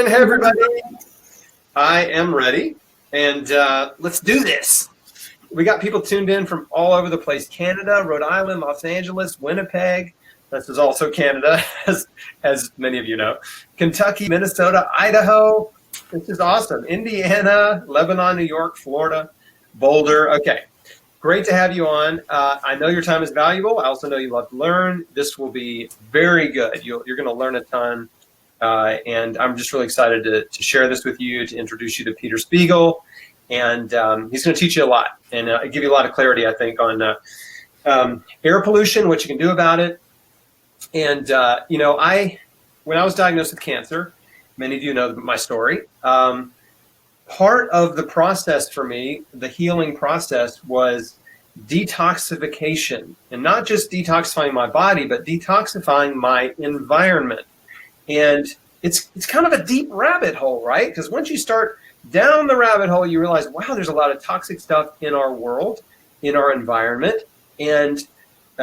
Hey, everybody. I am ready, and let's do this. We got people tuned in from all over the place: Canada, Rhode Island, Los Angeles, Winnipeg. This is also Canada, as many of you know. Kentucky, Minnesota, Idaho. This is awesome. Indiana, Lebanon, New York, Florida, Boulder. Okay. Great to have you on. I know your time is valuable. I also know you love to learn. This will be very good. You're going to learn a ton. And I'm just really excited to share this with you, to introduce you to Peter Spiegel. And he's going to teach you a lot and give you a lot of clarity, I think, on air pollution, what you can do about it. And, when I was diagnosed with cancer, many of you know my story. Part of the process for me, the healing process, was detoxification, and not just detoxifying my body, but detoxifying my environment. And it's kind of a deep rabbit hole, right? Because once you start down the rabbit hole, you realize, wow, there's a lot of toxic stuff in our world, in our environment, and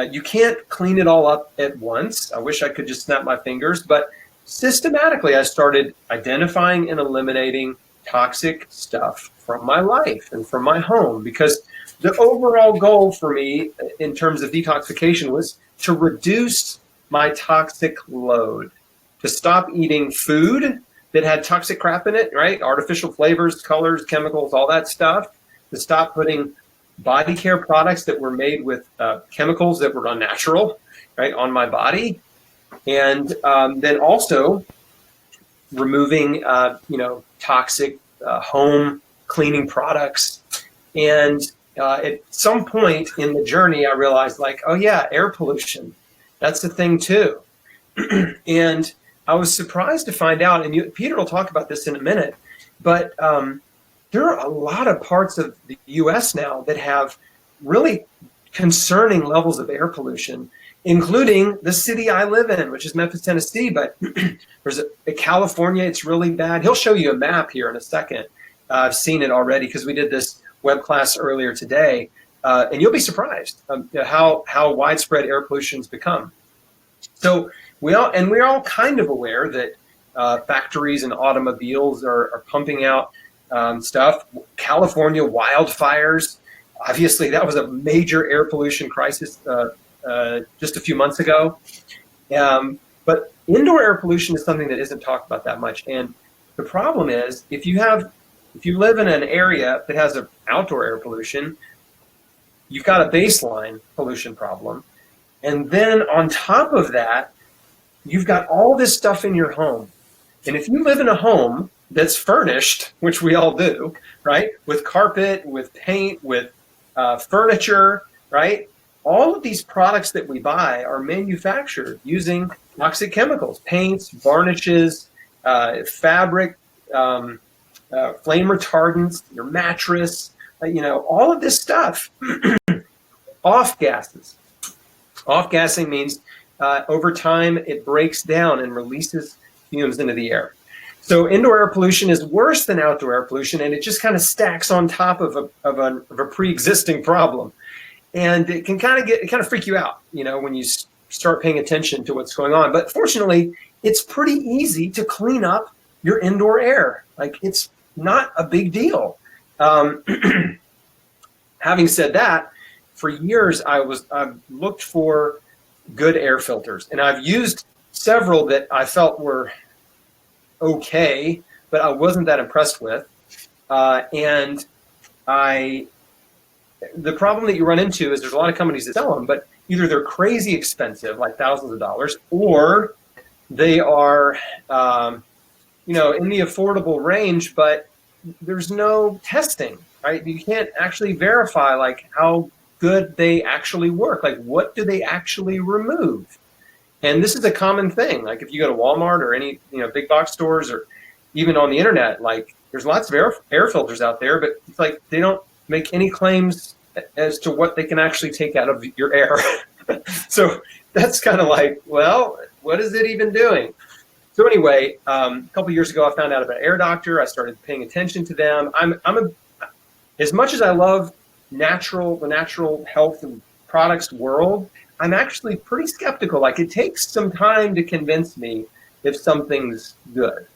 you can't clean it all up at once. I wish I could just snap my fingers, but systematically I started identifying and eliminating toxic stuff from my life and from my home, because the overall goal for me in terms of detoxification was to reduce my toxic load, to stop eating food that had toxic crap in it, right? Artificial flavors, colors, chemicals, all that stuff, to stop putting body care products that were made with chemicals that were unnatural, right, on my body. And then also removing, toxic home cleaning products. And at some point in the journey, I realized, like, oh yeah, air pollution, that's the thing too. And I was surprised to find out, and Peter will talk about this in a minute, but there are a lot of parts of the U.S. now that have really concerning levels of air pollution, including the city I live in, which is Memphis, Tennessee. But there's California, it's really bad. He'll show you a map here in a second. I've seen it already because we did this web class earlier today, and you'll be surprised how widespread air pollution's become. So we're all kind of aware that factories and automobiles are pumping out stuff. California wildfires, obviously that was a major air pollution crisis just a few months ago. But indoor air pollution is something that isn't talked about that much. And the problem is, if you live in an area that has an outdoor air pollution, you've got a baseline pollution problem. And then on top of that, you've got all this stuff in your home. And if you live in a home that's furnished, which we all do, right, with carpet, with paint, with furniture, right, all of these products that we buy are manufactured using toxic chemicals, paints, varnishes, fabric, flame retardants, your mattress, all of this stuff. Off gases. Off-gassing means over time it breaks down and releases fumes into the air. So indoor air pollution is worse than outdoor air pollution, and it just kind of stacks on top of a pre-existing problem. And it can kind of freak you out, when you start paying attention to what's going on. But fortunately, it's pretty easy to clean up your indoor air. Like, it's not a big deal. Having said that, for years I've looked for good air filters, and I've used several that I felt were okay, but I wasn't that impressed with. And the problem that you run into is there's a lot of companies that sell them, but either they're crazy expensive, like thousands of dollars, or they are, in the affordable range, but there's no testing, right? You can't actually verify like how good they actually work. Like, what do they actually remove? And this is a common thing. Like, if you go to Walmart or any, big box stores, or even on the internet, like, there's lots of air filters out there, but it's like they don't make any claims as to what they can actually take out of your air. So that's kind of like, well, what is it even doing? So anyway, a couple of years ago, I found out about Air Doctor. I started paying attention to them. As much as I love the natural health and products world, I'm actually pretty skeptical. Like, it takes some time to convince me if something's good.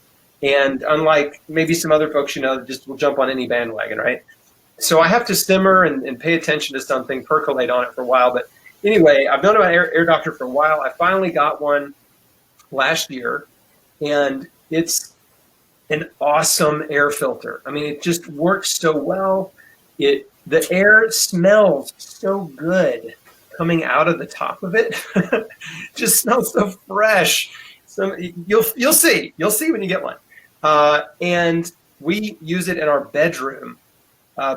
And unlike maybe some other folks, just will jump on any bandwagon, right? So I have to simmer and pay attention to something, percolate on it for a while. But anyway, I've known about Air Doctor for a while. I finally got one last year, and it's an awesome air filter. I mean, it just works so well. The air smells so good coming out of the top of it. Just smells so fresh. So you'll see when you get one. And we use it in our bedroom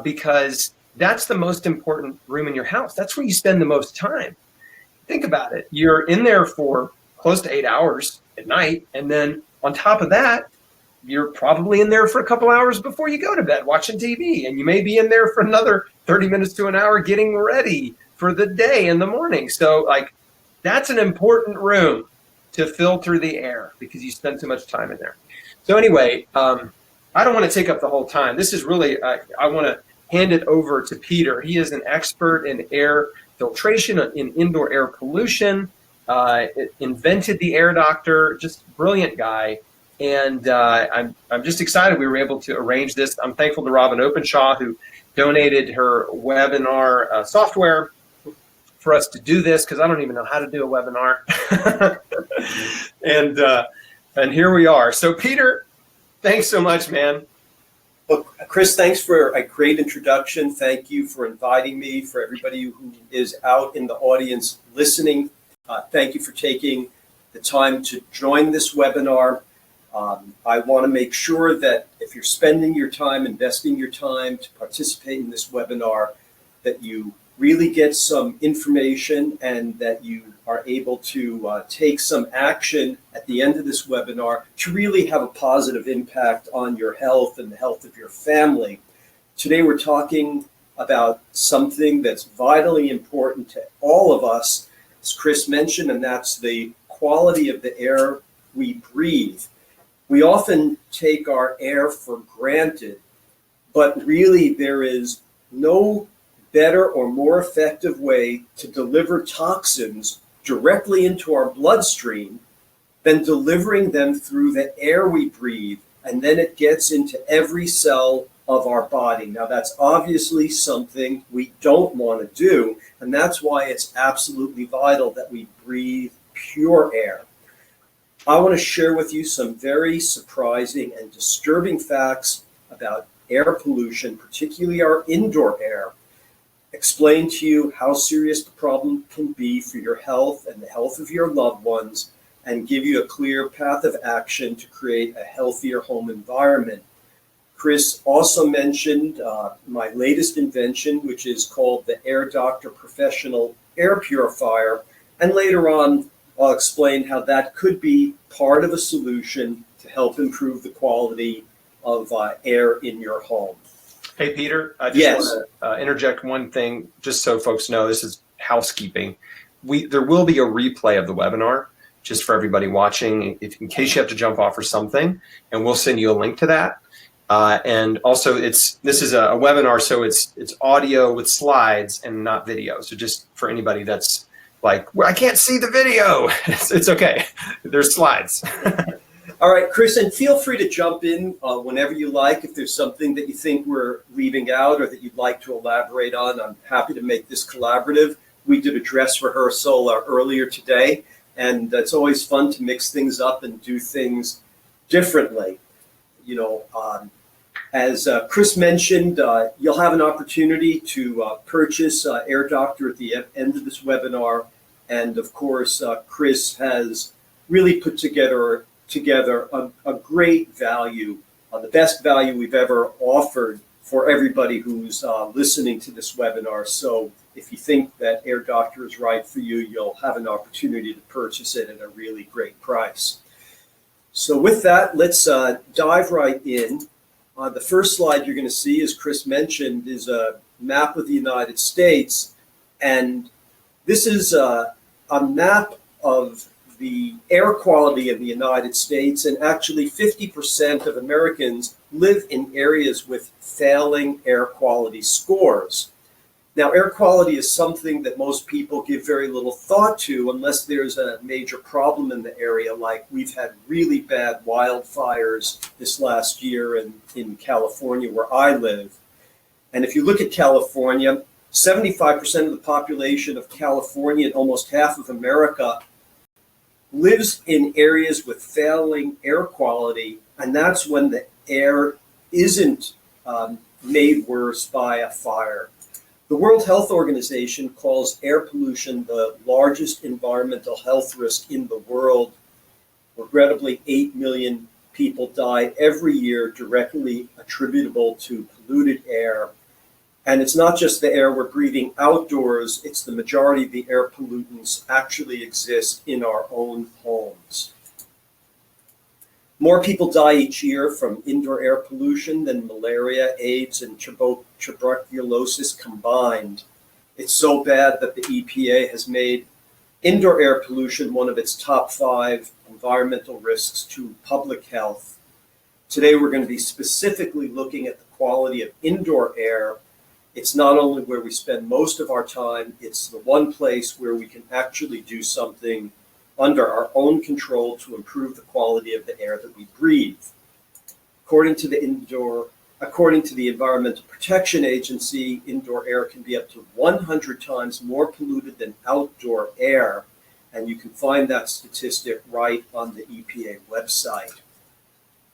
because that's the most important room in your house. That's where you spend the most time. Think about it. You're in there for close to 8 hours at night. And then on top of that, you're probably in there for a couple hours before you go to bed watching TV. And you may be in there for another 30 minutes to an hour getting ready for the day in the morning. So that's an important room to filter the air because you spend so much time in there. So anyway, I don't want to take up the whole time. This is really, I want to hand it over to Peter. He is an expert in air filtration, in indoor air pollution, invented the Air Doctor, just brilliant guy. And I'm just excited we were able to arrange this. I'm thankful to Robin Openshaw, who donated her webinar software for us to do this, because I don't even know how to do a webinar. And here we are. So Peter, thanks so much, man. Well, Chris, thanks for a great introduction. Thank you for inviting me. For everybody who is out in the audience listening, thank you for taking the time to join this webinar. I want to make sure that if you're spending your time, investing your time to participate in this webinar, that you really get some information and that you are able to take some action at the end of this webinar to really have a positive impact on your health and the health of your family. Today we're talking about something that's vitally important to all of us, as Chris mentioned, and that's the quality of the air we breathe. We often take our air for granted, but really there is no better or more effective way to deliver toxins directly into our bloodstream than delivering them through the air we breathe, and then it gets into every cell of our body. Now that's obviously something we don't want to do, and that's why it's absolutely vital that we breathe pure air. I want to share with you some very surprising and disturbing facts about air pollution, particularly our indoor air, explain to you how serious the problem can be for your health and the health of your loved ones, and give you a clear path of action to create a healthier home environment. Chris also mentioned my latest invention, which is called the Air Doctor Professional Air Purifier, and later on I'll explain how that could be part of a solution to help improve the quality of air in your home. Hey, Peter, I just want to interject one thing, just so folks know, this is housekeeping. There will be a replay of the webinar just for everybody watching, in case you have to jump off or something, and we'll send you a link to that. And also, this is a webinar, so it's audio with slides and not video. So just for anybody that's like, well, I can't see the video, it's okay. There's slides. All right, Chris, and feel free to jump in whenever you like. If there's something that you think we're leaving out or that you'd like to elaborate on, I'm happy to make this collaborative. We did a dress rehearsal earlier today, and it's always fun to mix things up and do things differently. As Chris mentioned, you'll have an opportunity to purchase Air Doctor at the end of this webinar. And of course, Chris has really put together a great value, the best value we've ever offered for everybody who's listening to this webinar. So if you think that Air Doctor is right for you, you'll have an opportunity to purchase it at a really great price. So with that, let's dive right in. The first slide you're going to see, as Chris mentioned, is a map of the United States. And this is a map of the air quality in the United States. And actually 50% of Americans live in areas with failing air quality scores. Now, air quality is something that most people give very little thought to unless there's a major problem in the area, like we've had really bad wildfires this last year in California, where I live. And if you look at California, 75% of the population of California and almost half of America lives in areas with failing air quality, and that's when the air isn't made worse by a fire. The World Health Organization calls air pollution the largest environmental health risk in the world. Regrettably, 8 million people die every year directly attributable to polluted air. And it's not just the air we're breathing outdoors, it's the majority of the air pollutants actually exist in our own homes. More people die each year from indoor air pollution than malaria, AIDS, and tuberculosis combined. It's so bad that the EPA has made indoor air pollution one of its top 5 environmental risks to public health. Today, we're going to be specifically looking at the quality of indoor air. It's not only where we spend most of our time, it's the one place where we can actually do something under our own control to improve the quality of the air that we breathe. According to the Environmental Protection Agency, indoor air can be up to 100 times more polluted than outdoor air, and you can find that statistic right on the EPA website.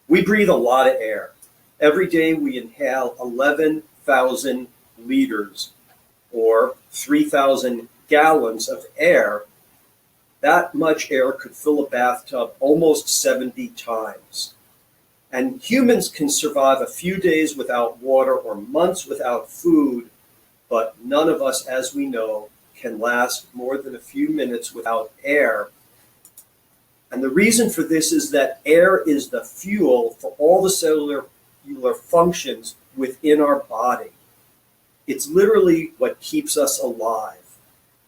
We breathe a lot of air. Every day we inhale 11,000 liters or 3,000 gallons of air. That much air could fill a bathtub almost 70 times. And humans can survive a few days without water or months without food, but none of us, as we know, can last more than a few minutes without air. And the reason for this is that air is the fuel for all the cellular functions within our body. It's literally what keeps us alive.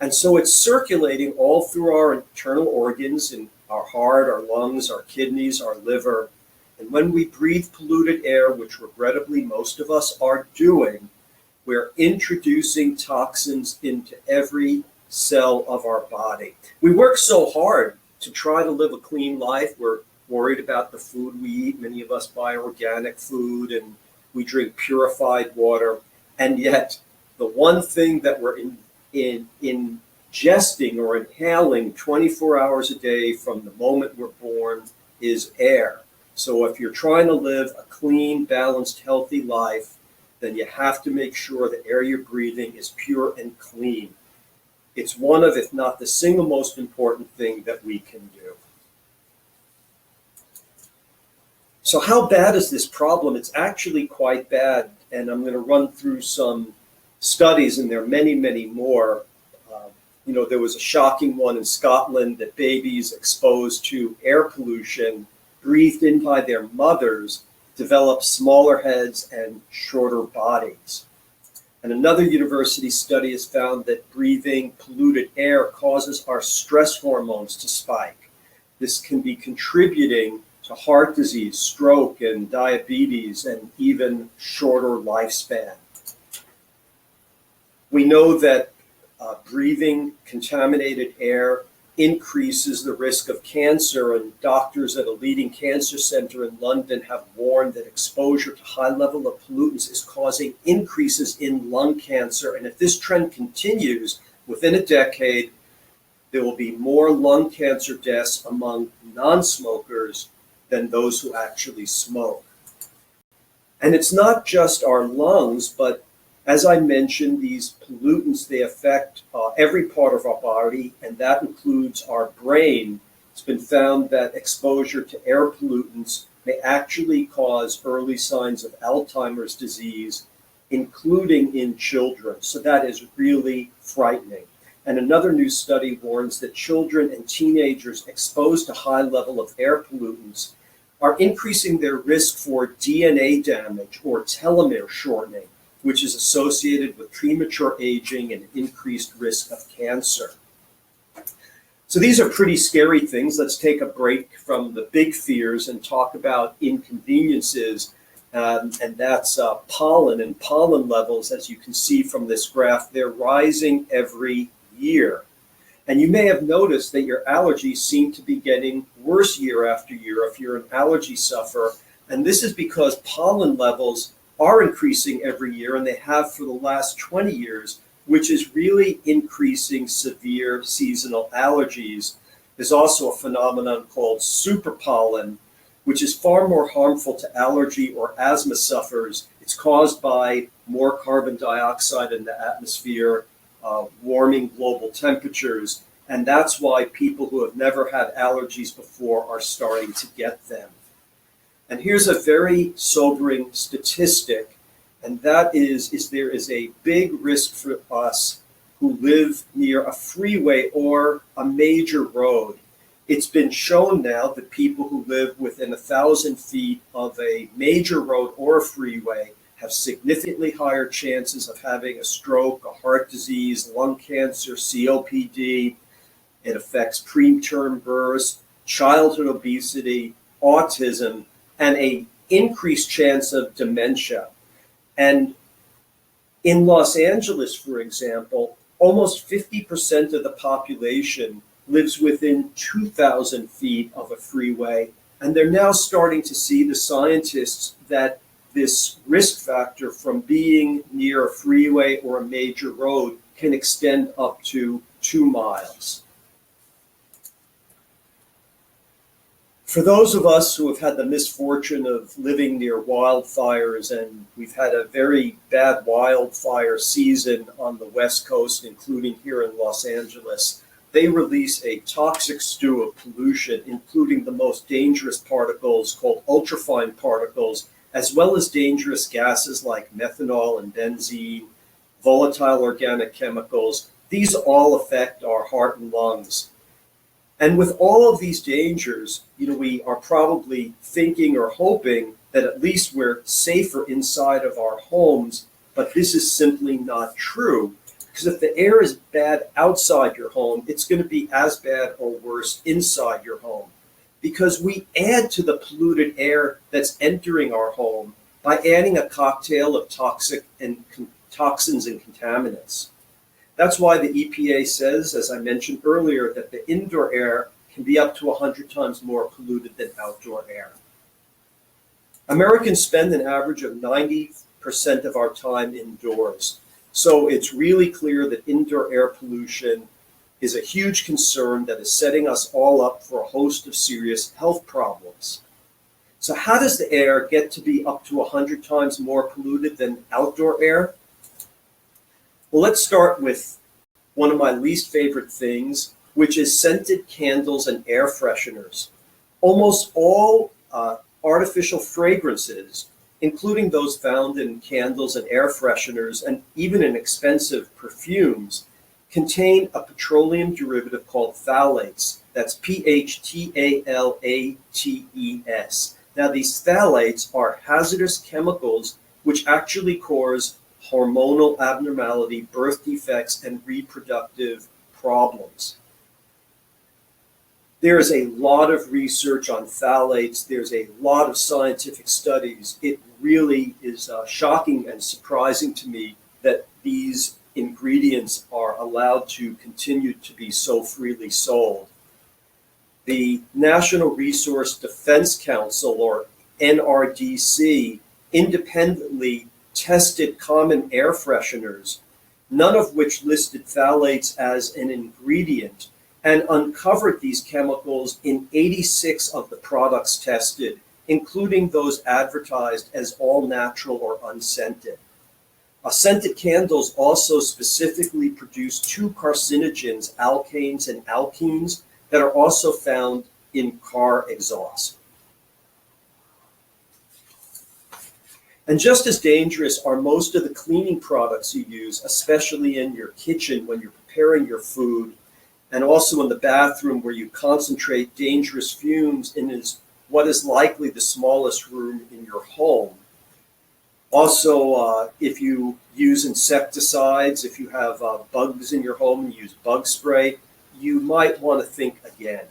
And so it's circulating all through our internal organs, in our heart, our lungs, our kidneys, our liver. And when we breathe polluted air, which regrettably most of us are doing, we're introducing toxins into every cell of our body. We work so hard to try to live a clean life. We're worried about the food we eat. Many of us buy organic food and we drink purified water. And yet the one thing that we're ingesting or inhaling 24 hours a day from the moment we're born is air. So if you're trying to live a clean, balanced, healthy life, then you have to make sure the air you're breathing is pure and clean. It's one of, if not the single most important thing that we can do. So how bad is this problem? It's actually quite bad, and I'm going to run through some studies, and there are many, many more. There was a shocking one in Scotland that babies exposed to air pollution breathed in by their mothers develop smaller heads and shorter bodies. And another university study has found that breathing polluted air causes our stress hormones to spike. This can be contributing to heart disease, stroke, and diabetes, and even shorter lifespan. We know that breathing contaminated air increases the risk of cancer, and doctors at a leading cancer center in London have warned that exposure to high level of pollutants is causing increases in lung cancer. And if this trend continues, within a decade, there will be more lung cancer deaths among non-smokers than those who actually smoke. And it's not just our lungs, but as I mentioned, these pollutants, they affect every part of our body, and that includes our brain. It's been found that exposure to air pollutants may actually cause early signs of Alzheimer's disease, including in children. So that is really frightening. And another new study warns that children and teenagers exposed to high level of air pollutants are increasing their risk for DNA damage or telomere shortening, which is associated with premature aging and increased risk of cancer. So these are pretty scary things. Let's take a break from the big fears and talk about inconveniences. and that's pollen. And pollen levels, as you can see from this graph, they're rising every year. And you may have noticed that your allergies seem to be getting worse year after year if you're an allergy sufferer. And this is because pollen levels are increasing every year, and they have for the last 20 years, which is really increasing severe seasonal allergies. There's also a phenomenon called superpollen, which is far more harmful to allergy or asthma sufferers. It's caused by more carbon dioxide in the atmosphere, warming global temperatures, and that's why people who have never had allergies before are starting to get them. And here's a very sobering statistic, and that is there is a big risk for us who live near a freeway or a major road. It's been shown now that people who live within 1,000 feet of a major road or a freeway have significantly higher chances of having a stroke, a heart disease, lung cancer, COPD. It affects preterm births, childhood obesity, autism, and an increased chance of dementia. And in Los Angeles, for example, almost 50% of the population lives within 2,000 feet of a freeway. And they're now starting to see, the scientists, that this risk factor from being near a freeway or a major road can extend up to 2 miles. For those of us who have had the misfortune of living near wildfires, and we've had a very bad wildfire season on the West Coast, including here in Los Angeles, they release a toxic stew of pollution, including the most dangerous particles called ultrafine particles, as well as dangerous gases like methanol and benzene, volatile organic chemicals. These all affect our heart and lungs. And with all of these dangers, we are probably thinking or hoping that at least we're safer inside of our homes, but this is simply not true. Because if the air is bad outside your home, it's going to be as bad or worse inside your home. Because we add to the polluted air that's entering our home by adding a cocktail of toxins and contaminants. That's why the EPA says, as I mentioned earlier, that the indoor air can be up to 100 times more polluted than outdoor air. Americans spend an average of 90% of our time indoors. So it's really clear that indoor air pollution is a huge concern that is setting us all up for a host of serious health problems. So how does the air get to be up to 100 times more polluted than outdoor air? Well, let's start with one of my least favorite things, which is scented candles and air fresheners. Almost all artificial fragrances, including those found in candles and air fresheners, and even in expensive perfumes, contain a petroleum derivative called phthalates. That's PHTALATES. Now, these phthalates are hazardous chemicals which actually cause hormonal abnormality, birth defects, and reproductive problems. There is a lot of research on phthalates. There's a lot of scientific studies. It really is shocking and surprising to me that these ingredients are allowed to continue to be so freely sold. The National Resource Defense Council, or NRDC, independently tested common air fresheners, none of which listed phthalates as an ingredient, and uncovered these chemicals in 86 of the products tested, including those advertised as all natural or unscented. Scented candles also specifically produce 2 carcinogens, alkanes and alkenes, that are also found in car exhaust. And just as dangerous are most of the cleaning products you use, especially in your kitchen when you're preparing your food, and also in the bathroom where you concentrate dangerous fumes in what is likely the smallest room in your home. Also, if you use insecticides, if you have bugs in your home and use bug spray, you might want to think again.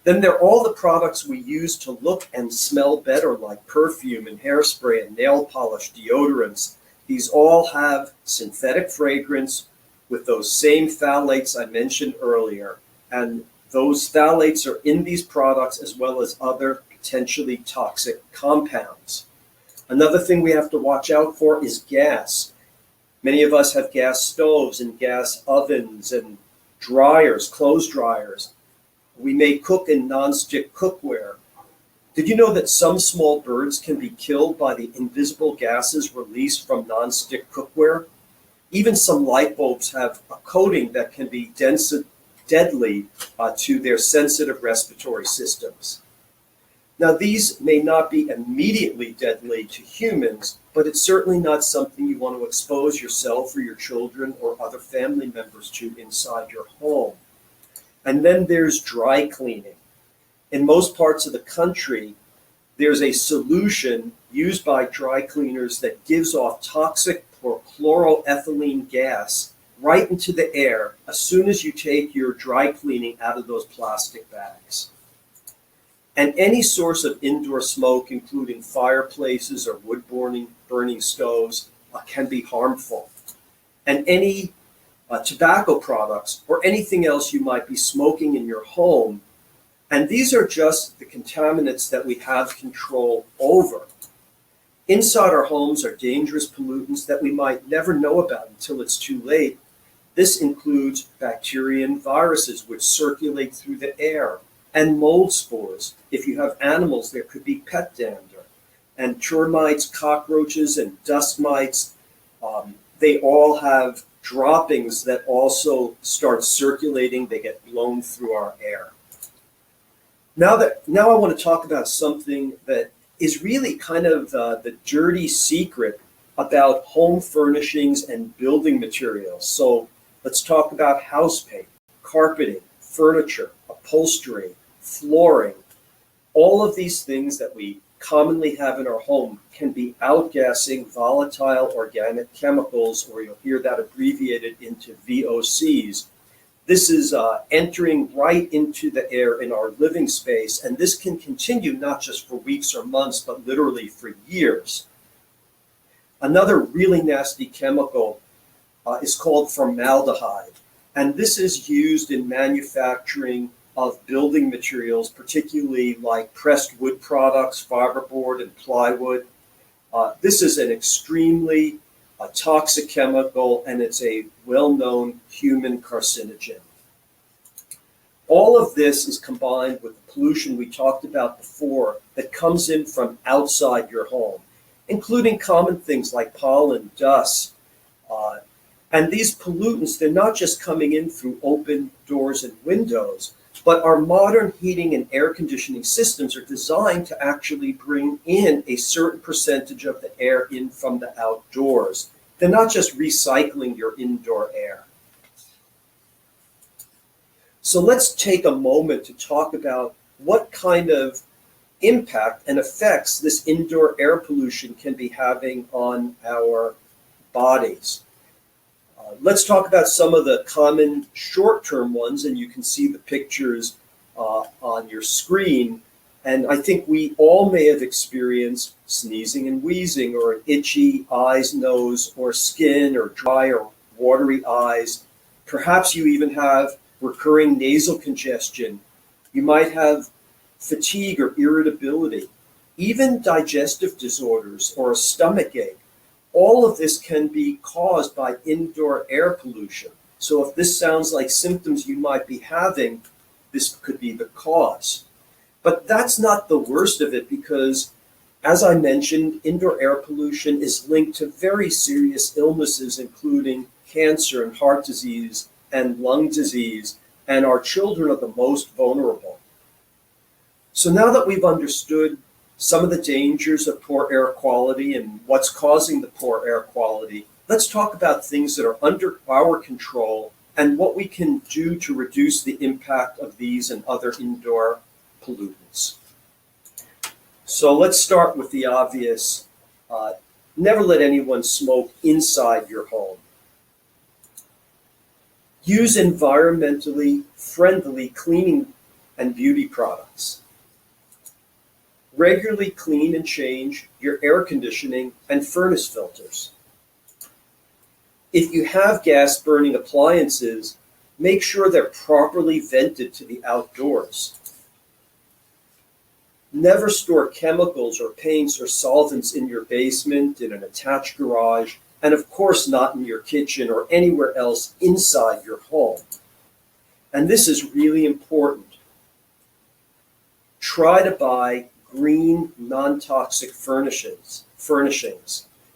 Then there are all the products we use to look and smell better, like perfume and hairspray and nail polish, deodorants. These all have synthetic fragrance with those same phthalates I mentioned earlier. And those phthalates are in these products as well as other potentially toxic compounds. Another thing we have to watch out for is gas. Many of us have gas stoves and gas ovens and dryers, clothes dryers. We may cook in nonstick cookware. Did you know that some small birds can be killed by the invisible gases released from nonstick cookware? Even some light bulbs have a coating that can be deadly to their sensitive respiratory systems. Now, these may not be immediately deadly to humans, but it's certainly not something you want to expose yourself or your children or other family members to inside your home. And then there's dry cleaning. In most parts of the country, there's a solution used by dry cleaners that gives off toxic chloroethylene gas right into the air as soon as you take your dry cleaning out of those plastic bags. And any source of indoor smoke, including fireplaces or wood burning stoves, can be harmful. And any tobacco products or anything else you might be smoking in your home. And these are just the contaminants that we have control over. Inside our homes are dangerous pollutants that we might never know about until it's too late. This includes bacteria and viruses which circulate through the air, and mold spores. If you have animals, there could be pet dander. And termites, cockroaches, and dust mites, they all have droppings that also start circulating. They get blown through our air. Now I want to talk about something that is really kind of the dirty secret about home furnishings and building materials. So let's talk about house paint, carpeting, furniture, upholstery, flooring. All of these things that we commonly have in our home can be outgassing volatile organic chemicals, or you'll hear that abbreviated into VOCs. This is entering right into the air in our living space, and this can continue not just for weeks or months, but literally for years. Another really nasty chemical is called formaldehyde, and this is used in manufacturing of building materials, particularly like pressed wood products, fiberboard, and plywood. This is an extremely toxic chemical, and it's a well-known human carcinogen. All of this is combined with the pollution we talked about before that comes in from outside your home, including common things like pollen, dust. And these pollutants, they're not just coming in through open doors and windows, but our modern heating and air conditioning systems are designed to actually bring in a certain percentage of the air in from the outdoors. They're not just recycling your indoor air. So let's take a moment to talk about what kind of impact and effects this indoor air pollution can be having on our bodies. Let's talk about some of the common short-term ones, and you can see the pictures on your screen. And I think we all may have experienced sneezing and wheezing, or an itchy eyes, nose, or skin, or dry or watery eyes. Perhaps you even have recurring nasal congestion. You might have fatigue or irritability, even digestive disorders or a stomach ache. All of this can be caused by indoor air pollution. So if this sounds like symptoms you might be having, this could be the cause. But that's not the worst of it, because, as I mentioned, indoor air pollution is linked to very serious illnesses, including cancer and heart disease and lung disease, and our children are the most vulnerable. So now that we've understood some of the dangers of poor air quality and what's causing the poor air quality, let's talk about things that are under our control and what we can do to reduce the impact of these and other indoor pollutants. So let's start with the obvious. Never let anyone smoke inside your home. Use environmentally friendly cleaning and beauty products. Regularly clean and change your air conditioning and furnace filters. If you have gas burning appliances, make sure they're properly vented to the outdoors. Never store chemicals or paints or solvents in your basement, in an attached garage, and of course not in your kitchen or anywhere else inside your home. And this is really important. Try to buy green, non-toxic furnishings.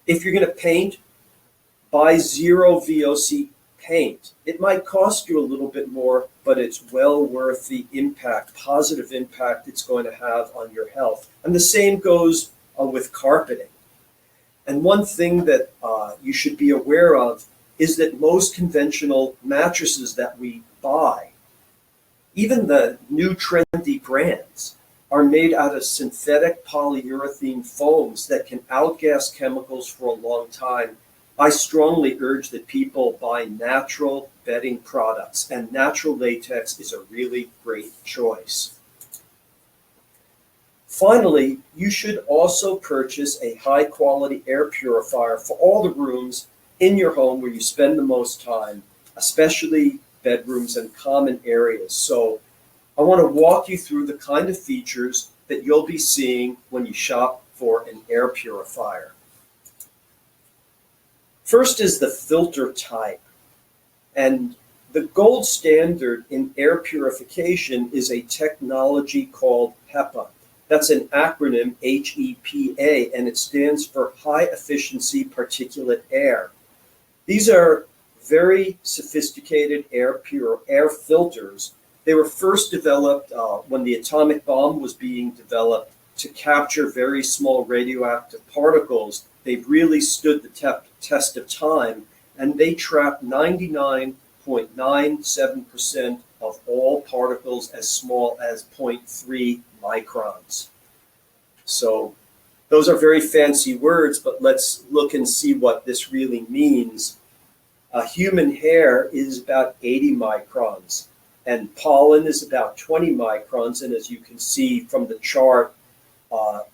If you're going to paint, buy zero VOC paint. It might cost you a little bit more, but it's well worth the impact, positive impact it's going to have on your health. And the same goes with carpeting. And one thing that you should be aware of is that most conventional mattresses that we buy, even the new trendy brands, are made out of synthetic polyurethane foams that can outgas chemicals for a long time. I strongly urge that people buy natural bedding products, and natural latex is a really great choice. Finally, you should also purchase a high-quality air purifier for all the rooms in your home where you spend the most time, especially bedrooms and common areas. So I want to walk you through the kind of features that you'll be seeing when you shop for an air purifier. First is the filter type. And the gold standard in air purification is a technology called HEPA. That's an acronym, HEPA, and it stands for High Efficiency Particulate Air. These are very sophisticated air filters. They were first developed when the atomic bomb was being developed to capture very small radioactive particles. They've really stood the test of time, and they trap 99.97% of all particles as small as 0.3 microns. So those are very fancy words, but let's look and see what this really means. Human hair is about 80 microns, and pollen is about 20 microns, and as you can see from the chart,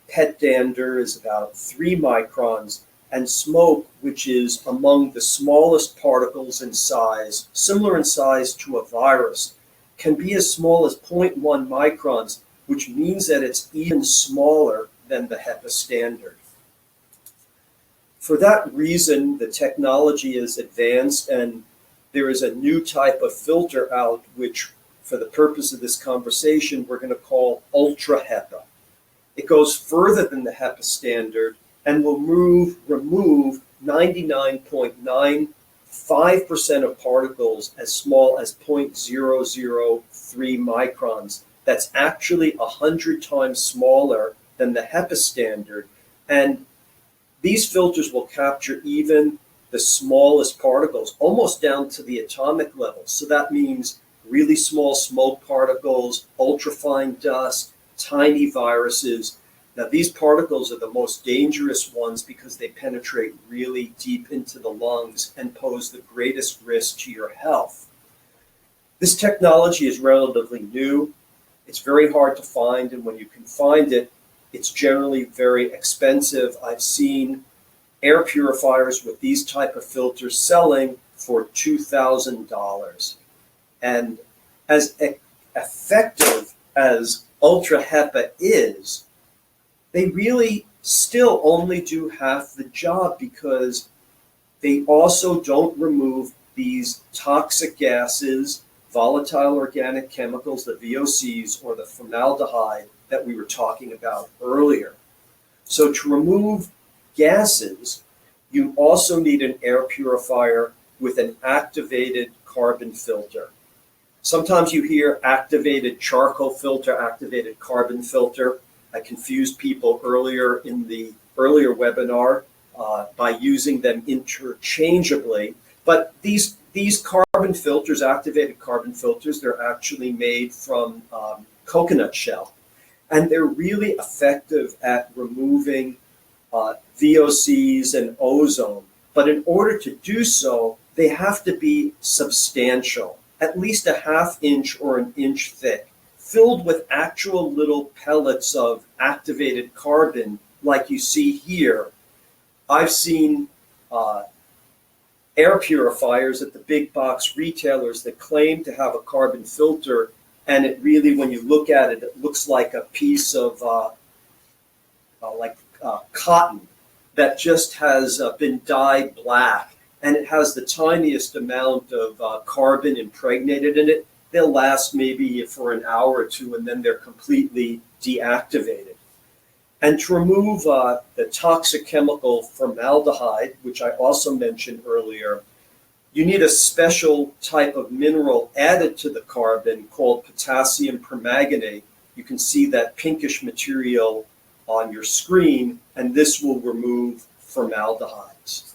pet dander is about 3 microns, and smoke, which is among the smallest particles in size, similar in size to a virus, can be as small as 0.1 microns, which means that it's even smaller than the HEPA standard. For that reason, the technology is advanced, and there is a new type of filter out, which for the purpose of this conversation, we're going to call Ultra HEPA. It goes further than the HEPA standard and will remove 99.95% of particles as small as 0.003 microns. That's actually 100 times smaller than the HEPA standard. And these filters will capture even the smallest particles, almost down to the atomic level. So that means really small smoke particles, ultrafine dust, tiny viruses. Now, these particles are the most dangerous ones because they penetrate really deep into the lungs and pose the greatest risk to your health. This technology is relatively new. It's very hard to find, and when you can find it, it's generally very expensive. I've seen air purifiers with these type of filters selling for $2,000. And as effective as Ultra HEPA is, they really still only do half the job because they also don't remove these toxic gases, volatile organic chemicals, the VOCs, or the formaldehyde that we were talking about earlier. So to remove gases, you also need an air purifier with an activated carbon filter. Sometimes you hear activated charcoal filter, activated carbon filter. I confused people earlier in the earlier webinar by using them interchangeably. But these carbon filters, activated carbon filters, they're actually made from coconut shell. And they're really effective at removing VOCs and ozone. But in order to do so, they have to be substantial, at least a ½ inch or an inch thick, filled with actual little pellets of activated carbon like you see here. I've seen air purifiers at the big box retailers that claim to have a carbon filter, and it really, when you look at it, it looks like a piece of cotton that just has been dyed black, and it has the tiniest amount of carbon impregnated in it. They'll last maybe for an hour or two, and then they're completely deactivated. And to remove the toxic chemical formaldehyde, which I also mentioned earlier, you need a special type of mineral added to the carbon called potassium permanganate. You can see that pinkish material on your screen, and this will remove formaldehydes.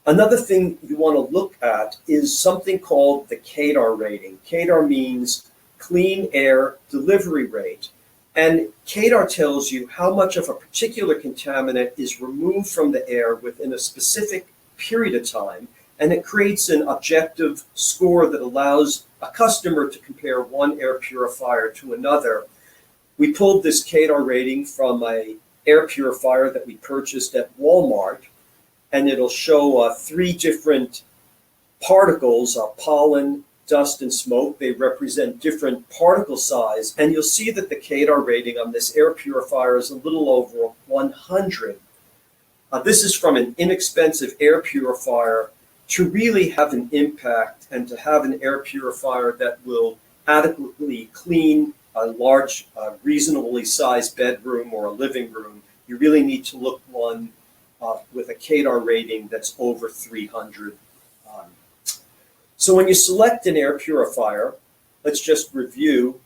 Another thing you want to look at is something called the CADAR rating. CADAR means clean air delivery rate. And CADAR tells you how much of a particular contaminant is removed from the air within a specific period of time. And it creates an objective score that allows a customer to compare one air purifier to another. We pulled this CADAR rating from an air purifier that we purchased at Walmart, and it'll show 3 different particles, pollen, dust, and smoke. They represent different particle size, and you'll see that the CADAR rating on this air purifier is a little over 100. This is from an inexpensive air purifier to really have an impact, and to have an air purifier that will adequately clean a large, reasonably sized bedroom or a living room. You really need to look one with a CADAR rating that's over 300. So when you select an air purifier, let's just review.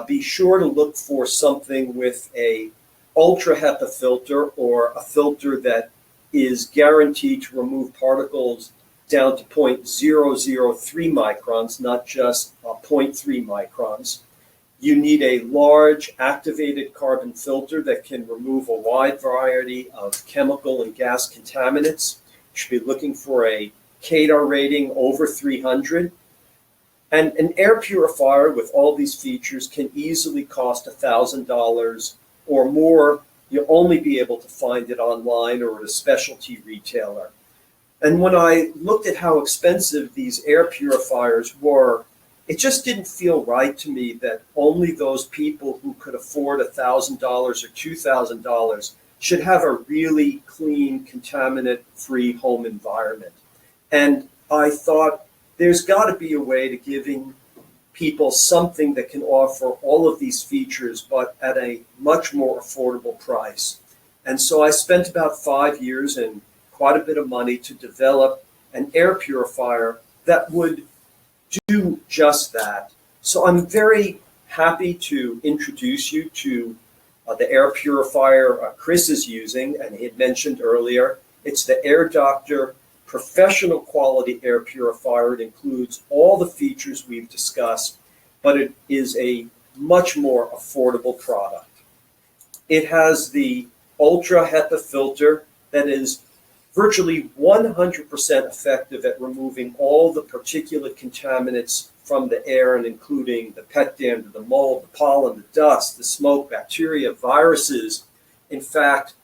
Be sure to look for something with a ultra HEPA filter, or a filter that is guaranteed to remove particles down to 0.003 microns, not just 0.3 microns. You need a large activated carbon filter that can remove a wide variety of chemical and gas contaminants. You should be looking for a CADAR rating over 300. And an air purifier with all these features can easily cost $1,000 or more. You'll only be able to find it online or at a specialty retailer. And when I looked at how expensive these air purifiers were, it just didn't feel right to me that only those people who could afford $1,000 or $2,000 should have a really clean, contaminant-free home environment. And I thought there's got to be a way to giving people something that can offer all of these features, but at a much more affordable price. And so I spent about 5 years and quite a bit of money to develop an air purifier that would do just that. So I'm very happy to introduce you to the air purifier Chris is using, and he had mentioned earlier. It's the Air Doctor professional quality air purifier. It includes all the features we've discussed, but it is a much more affordable product. It has the ultra HEPA filter that is virtually 100% effective at removing all the particulate contaminants from the air, and including the pet dander, the mold, the pollen, the dust, the smoke, bacteria, viruses. In fact,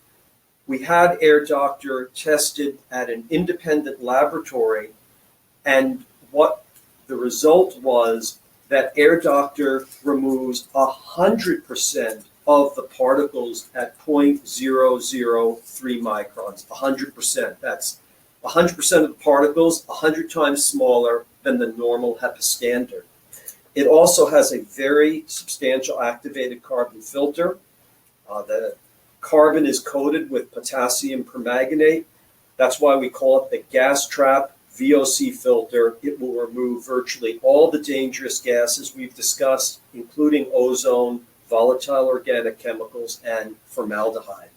we had Air Doctor tested at an independent laboratory, and what the result was that Air Doctor removes 100% of the particles at 0.003 microns. 100%. That's 100% of the particles, 100 times smaller than the normal HEPA standard. It also has a very substantial activated carbon filter. The carbon is coated with potassium permanganate. That's why we call it the gas trap VOC filter. It will remove virtually all the dangerous gases we've discussed, including ozone, volatile organic chemicals, and formaldehyde.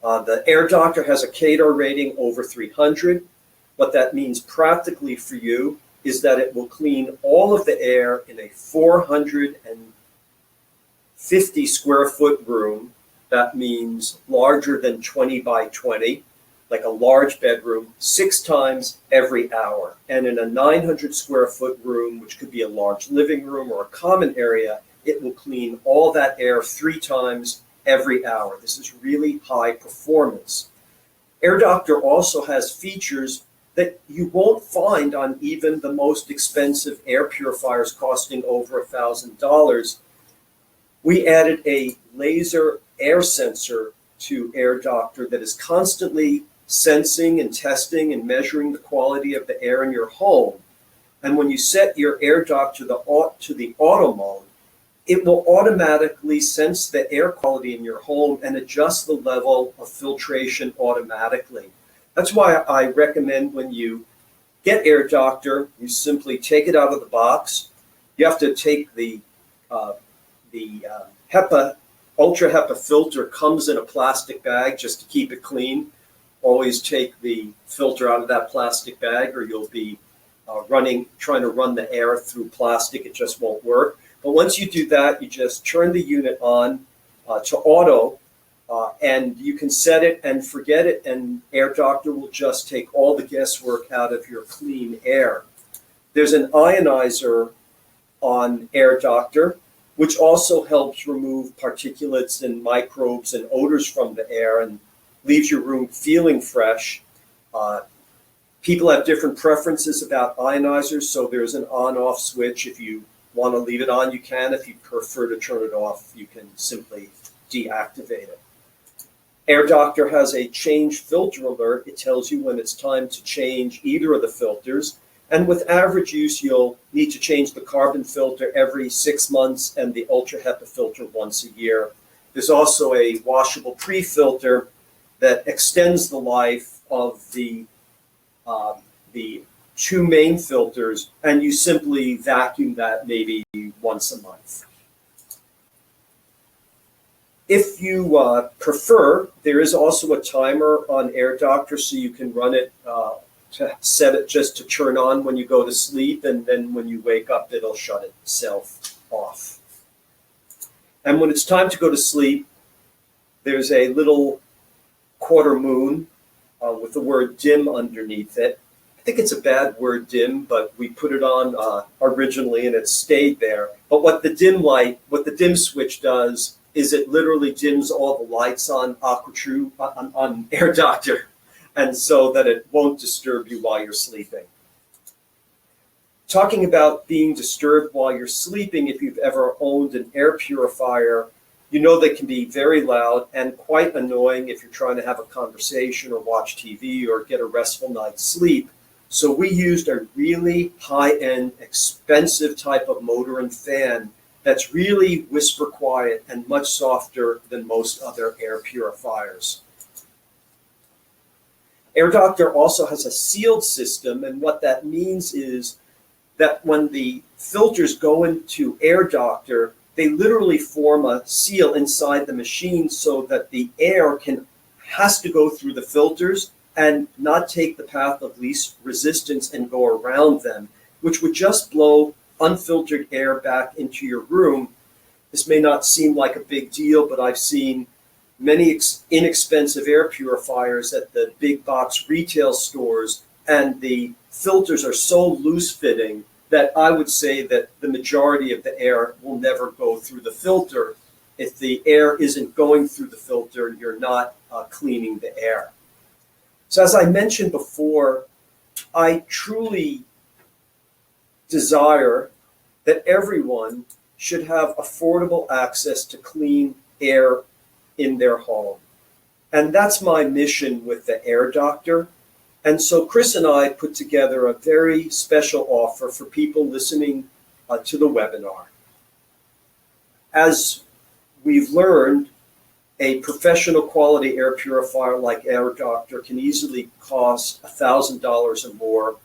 The Air Doctor has a CADAR rating over 300. What that means practically for you is that it will clean all of the air in a 450 square foot room. That means larger than 20 by 20. like a large bedroom, 6 times every hour. And in a 900 square foot room, which could be a large living room or a common area, it will clean all that air 3 times every hour. This is really high performance. Air Doctor also has features that you won't find on even the most expensive air purifiers costing over $1,000. We added a laser air sensor to Air Doctor that is constantly sensing and testing and measuring the quality of the air in your home. And when you set your Air Doctor to the auto mode, it will automatically sense the air quality in your home and adjust the level of filtration automatically. That's why I recommend when you get Air Doctor, you simply take it out of the box. You have to take the HEPA, Ultra HEPA filter comes in a plastic bag just to keep it clean. Always take the filter out of that plastic bag or you'll be trying to run the air through plastic. It just won't work. But once you do that, you just turn the unit on to auto, and you can set it and forget it, and Air Doctor will just take all the guesswork out of your clean air. There's an ionizer on Air Doctor, which also helps remove particulates and microbes and odors from the air and leaves your room feeling fresh. People have different preferences about ionizers, so there's an on-off switch. If you want to leave it on, you can. If you prefer to turn it off, you can simply deactivate it. Air Doctor has a change filter alert. It tells you when it's time to change either of the filters. And with average use, you'll need to change the carbon filter every 6 months and the Ultra HEPA filter once a year. There's also a washable pre-filter that extends the life of the 2 main filters, and you simply vacuum that maybe once a month. If you prefer, there is also a timer on Air Doctor, so you can run it to set it just to turn on when you go to sleep, and then when you wake up, it'll shut itself off. And when it's time to go to sleep, there's a little quarter moon with the word dim underneath it. I think it's a bad word, dim, but we put it on originally and it stayed there. But what the dim switch does is it literally dims all the lights on AquaTrue, on Air Doctor, and so that it won't disturb you while you're sleeping. Talking about being disturbed while you're sleeping, if you've ever owned an air purifier, you know they can be very loud and quite annoying if you're trying to have a conversation or watch TV or get a restful night's sleep. So we used a really high-end, expensive type of motor and fan that's really whisper quiet and much softer than most other air purifiers. Air Doctor also has a sealed system, and what that means is that when the filters go into Air Doctor, they literally form a seal inside the machine so that the air has to go through the filters and not take the path of least resistance and go around them, which would just blow unfiltered air back into your room. This may not seem like a big deal, but I've seen many inexpensive air purifiers at the big box retail stores, and the filters are so loose-fitting that I would say that the majority of the air will never go through the filter. If the air isn't going through the filter, you're not cleaning the air. So as I mentioned before, I truly desire that everyone should have affordable access to clean air in their home. And that's my mission with the Air Doctor. And so Chris and I put together a very special offer for people listening to the webinar. As we've learned, a professional quality air purifier like Air Doctor can easily cost $1,000 or more.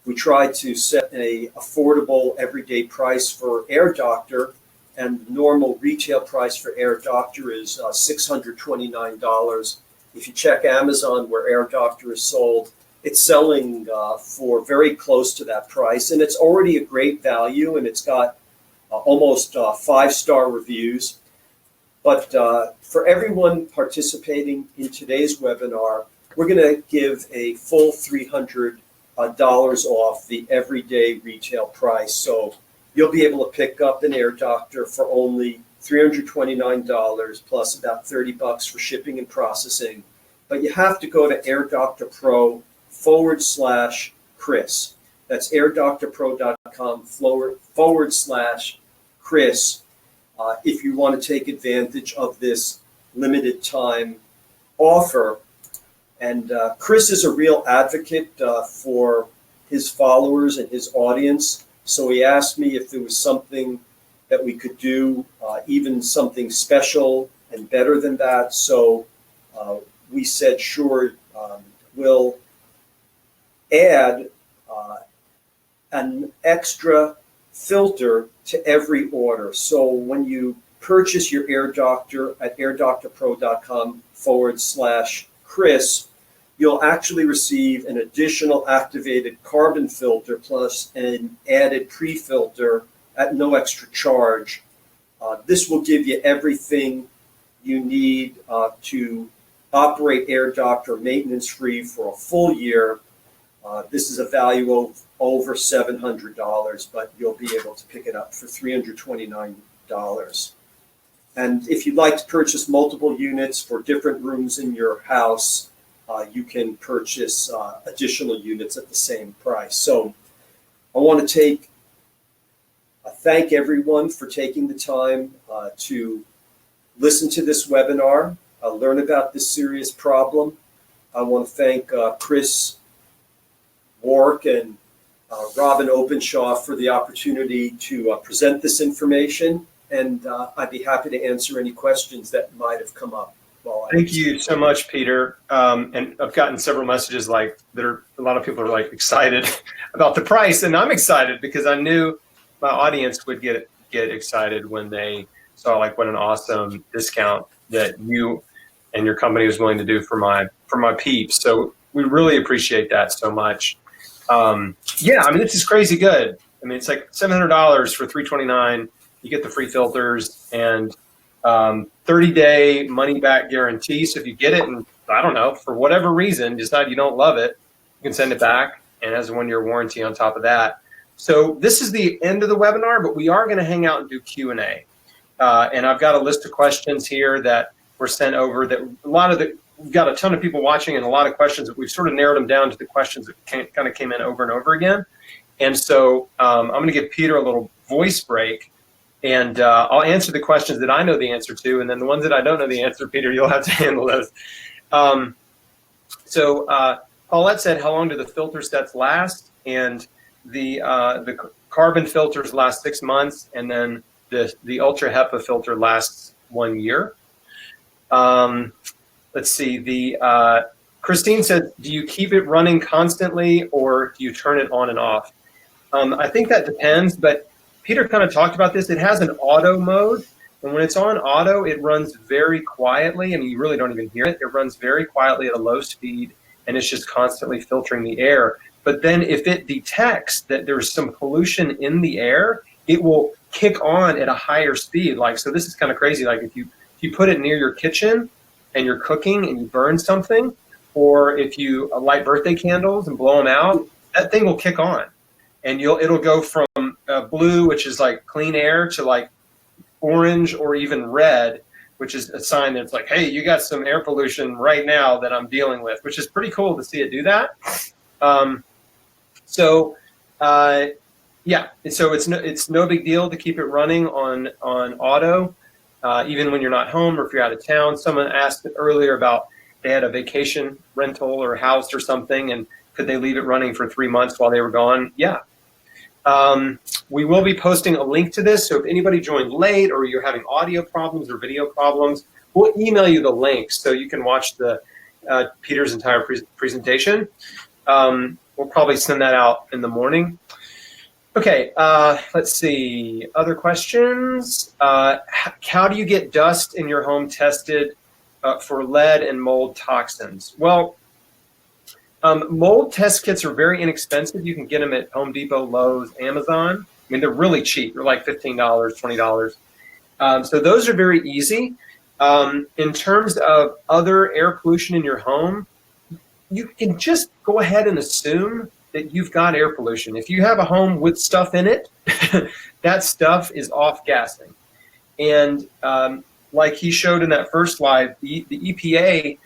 We tried to set an affordable everyday price for Air Doctor, and the normal retail price for Air Doctor is $629. If you check Amazon where Air Doctor is sold, it's selling for very close to that price, and it's already a great value, and it's got almost 5-star reviews. But for everyone participating in today's webinar, we're going to give a full $300 off the everyday retail price. So you'll be able to pick up an Air Doctor for only $329 plus about $30 for shipping and processing. But you have to go to airdoctorpro.com/Chris. That's airdoctorpro.com/Chris if you want to take advantage of this limited time offer. And Chris is a real advocate for his followers and his audience. So he asked me if there was something that we could do, even something special and better than that. So we said, sure, we'll add an extra filter to every order. So when you purchase your Air Doctor at airdoctorpro.com/Chris, you'll actually receive an additional activated carbon filter plus an added pre-filter at no extra charge. This will give you everything you need to operate Air Doctor maintenance-free for a full year. This is a value of over $700, but you'll be able to pick it up for $329. And if you'd like to purchase multiple units for different rooms in your house, you can purchase additional units at the same price. So I want to thank everyone for taking the time to listen to this webinar, learn about this serious problem. I want to thank Chris, Wark, and Robin Openshaw for the opportunity to present this information. And I'd be happy to answer any questions that might have come up. Thank you so much, Peter. And I've gotten several messages a lot of people are excited about the price, and I'm excited because I knew my audience would get excited when they saw what an awesome discount that you and your company was willing to do for my peeps. So we really appreciate that so much. This is crazy good. It's like $700 for $329. You get the free filters and 30-day money-back guarantee. So if you get it and, I don't know, for whatever reason, decide you don't love it, you can send it back and it has a 1-year warranty on top of that. So this is the end of the webinar, but we are going to hang out and do Q&A. And I've got a list of questions here that were sent over that we've got a ton of people watching and a lot of questions, but we've sort of narrowed them down to the questions that kind of came in over and over again. And so I'm going to give Peter a little voice break. And I'll answer the questions that I know the answer to, and then the ones that I don't know the answer, Peter, you'll have to handle those. So Paulette said, how long do the filter sets last? And the carbon filters last 6 months, and then the Ultra HEPA filter lasts 1 year. Let's see. Christine said, do you keep it running constantly, or do you turn it on and off? I think that depends, but Peter kind of talked about this. It has an auto mode, and when it's on auto, it runs very quietly. You really don't even hear it. It runs very quietly at a low speed, and it's just constantly filtering the air. But then if it detects that there's some pollution in the air, it will kick on at a higher speed. So this is kind of crazy. If you put it near your kitchen and you're cooking and you burn something, or if you light birthday candles and blow them out, that thing will kick on. And it'll go from blue, which is clean air, to orange or even red, which is a sign that it's hey, you got some air pollution right now that I'm dealing with, which is pretty cool to see it do that. So it's no big deal to keep it running on auto, even when you're not home or if you're out of town. Someone asked earlier about they had a vacation rental or house or something, and could they leave it running for 3 months while they were gone? Yeah. We will be posting a link to this, so if anybody joined late or you're having audio problems or video problems, we'll email you the link so you can watch Peter's entire presentation. We'll probably send that out in the morning. Okay, let's see. Other questions? How do you get dust in your home tested for lead and mold toxins? Well, mold test kits are very inexpensive. You can get them at Home Depot, Lowe's, Amazon. They're really cheap. They're like $15, $20. So those are very easy. In terms of other air pollution in your home, you can just go ahead and assume that you've got air pollution. If you have a home with stuff in it, that stuff is off gassing. And like he showed in that first slide, the EPA,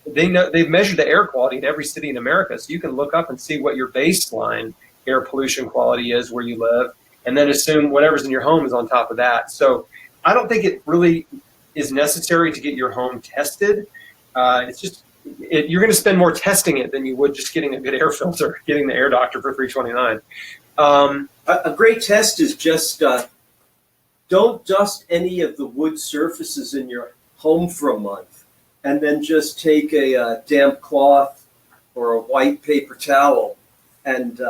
they've measured the air quality in every city in America, so you can look up and see what your baseline air pollution quality is where you live, and then assume whatever's in your home is on top of that. So I don't think it really is necessary to get your home tested. It's just you're going to spend more testing it than you would just getting a good air filter, getting the air doctor for $329. A great test is just don't dust any of the wood surfaces in your home for a month, and then just take a damp cloth or a white paper towel and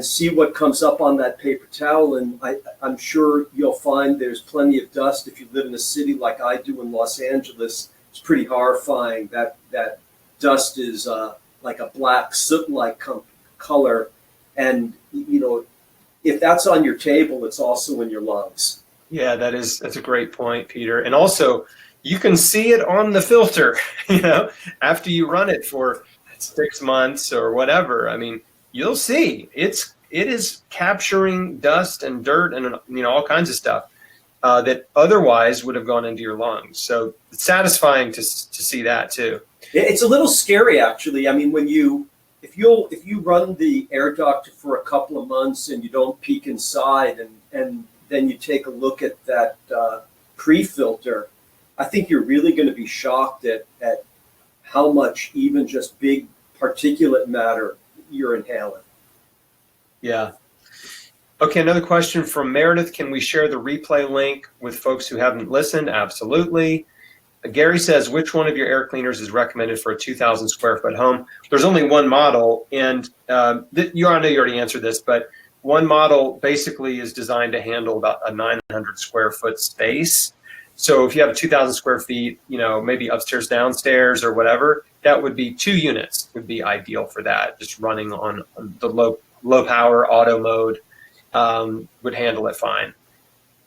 see what comes up on that paper towel. And I'm sure you'll find there's plenty of dust. If you live in a city like I do in Los Angeles, it's pretty horrifying. That dust is like a black soot-like color. And, if that's on your table, it's also in your lungs. Yeah, that's a great point, Peter. And also, you can see it on the filter, after you run it for 6 months or whatever. I mean, you'll see it is capturing dust and dirt and all kinds of stuff that otherwise would have gone into your lungs. So it's satisfying to see that too. It's a little scary, actually. I mean, if you run the air doctor for a couple of months and you don't peek inside, and then you take a look at that pre-filter, I think you're really going to be shocked at how much even just big particulate matter you're inhaling. Yeah. Okay, another question from Meredith. Can we share the replay link with folks who haven't listened? Absolutely. Gary says, which one of your air cleaners is recommended for a 2,000 square foot home? There's only one model, and I know you already answered this, but one model basically is designed to handle about a 900 square foot space. So if you have 2,000 square feet, maybe upstairs, downstairs, or whatever, that would be 2 units would be ideal for that. Just running on the low power auto mode would handle it fine.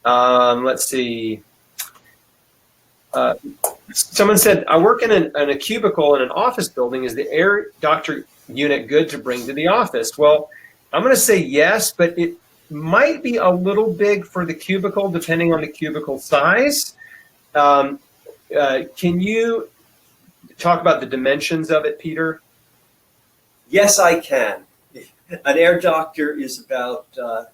Let's see. Someone said, I work in a cubicle in an office building. Is the air doctor unit good to bring to the office? Well, I'm going to say yes, but it might be a little big for the cubicle, depending on the cubicle size. Can you talk about the dimensions of it, Peter? Yes, I can. An air doctor is about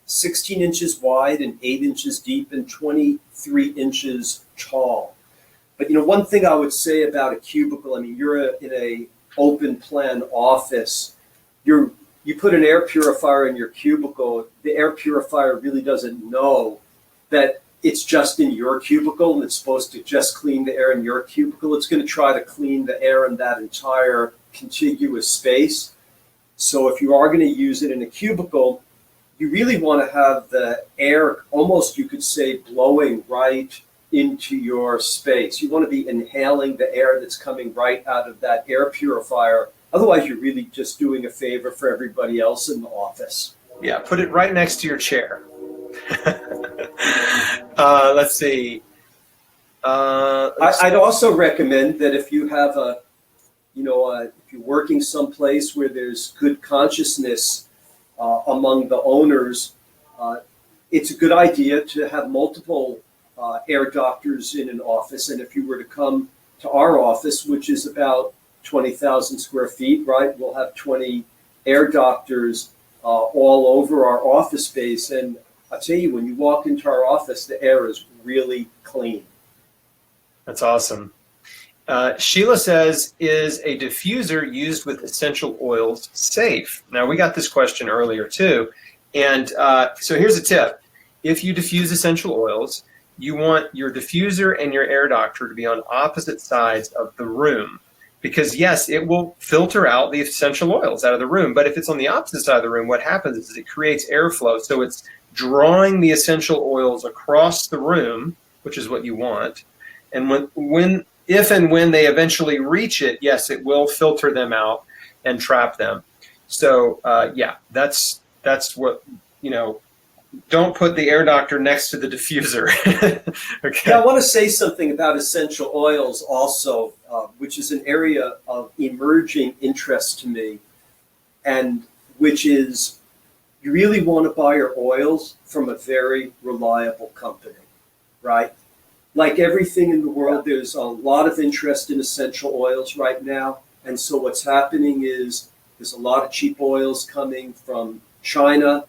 16 inches wide and 8 inches deep and 23 inches tall. But one thing I would say about a cubicle, I mean, you're in a open plan office. You put an air purifier in your cubicle. The air purifier really doesn't know that it's just in your cubicle and it's supposed to just clean the air in your cubicle. It's going to try to clean the air in that entire contiguous space. So if you are going to use it in a cubicle, you really want to have the air, almost you could say, blowing right into your space. You want to be inhaling the air that's coming right out of that air purifier. Otherwise, you're really just doing a favor for everybody else in the office. Yeah, put it right next to your chair. Let's see. I'd also recommend that if you have if you're working someplace where there's good consciousness among the owners, it's a good idea to have multiple air doctors in an office. And if you were to come to our office, which is about 20,000 square feet, right, we'll have 20 air doctors all over our office space. And I'll tell you, when you walk into our office, the air is really clean. That's awesome. Sheila says, is a diffuser used with essential oils safe? Now, we got this question earlier too. And so here's a tip. If you diffuse essential oils, you want your diffuser and your air doctor to be on opposite sides of the room. Because yes, it will filter out the essential oils out of the room. But if it's on the opposite side of the room, what happens is it creates airflow. So it's drawing the essential oils across the room, which is what you want. And if and when they eventually reach it, yes, it will filter them out and trap them. So yeah, that's what, don't put the air doctor next to the diffuser. Okay. Yeah, I want to say something about essential oils also, which is an area of emerging interest to me, and which is you really want to buy your oils from a very reliable company, right? Like everything in the world, there's a lot of interest in essential oils right now. And so what's happening is there's a lot of cheap oils coming from China.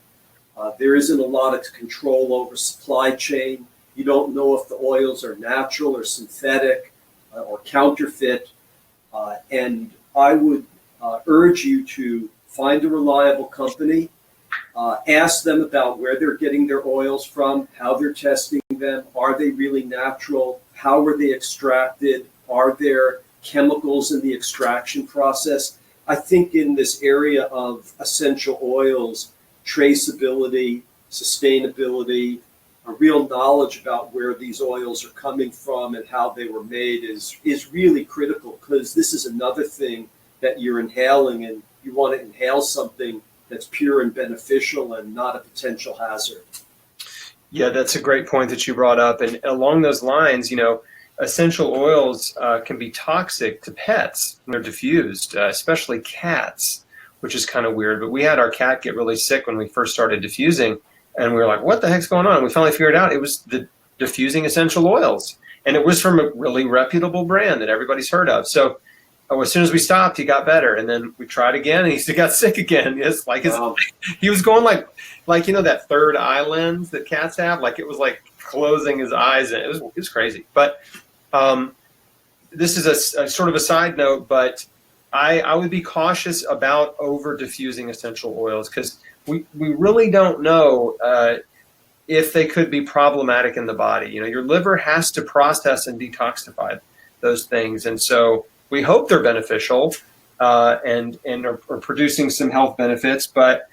There isn't a lot of control over supply chain. You don't know if the oils are natural or synthetic or counterfeit. And I would urge you to find a reliable company. Ask them about where they're getting their oils from, how they're testing them. Are they really natural? How were they extracted? Are there chemicals in the extraction process? I think in this area of essential oils, traceability, sustainability, a real knowledge about where these oils are coming from and how they were made is really critical, because this is another thing that you're inhaling, and you want to inhale something that's pure and beneficial and not a potential hazard. Yeah, that's a great point that you brought up. And along those lines, essential oils can be toxic to pets when they're diffused, especially cats, which is kind of weird. But we had our cat get really sick when we first started diffusing, and we were like, what the heck's going on? And we finally figured out it was the diffusing essential oils. And it was from a really reputable brand that everybody's heard of. So as soon as we stopped, he got better, and then we tried again, and he still got sick again. It's like he was going like that third eye lens that cats have. Like it was like closing his eyes, and it was crazy. But this is a sort of a side note, but I would be cautious about over diffusing essential oils, because we really don't know if they could be problematic in the body. Your liver has to process and detoxify those things, and so we hope they're beneficial and are producing some health benefits, but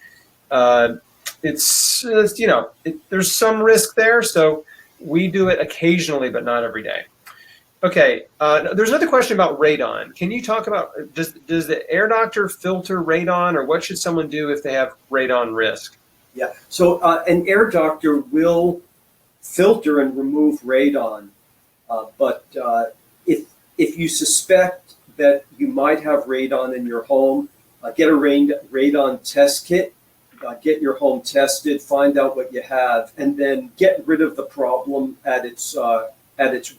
there's some risk there. So we do it occasionally, but not every day. Okay, there's another question about radon. Can you talk about, does the air doctor filter radon, or what should someone do if they have radon risk? Yeah, so an air doctor will filter and remove radon, but if you suspect that you might have radon in your home, get a radon test kit, get your home tested, find out what you have, and then get rid of the problem at its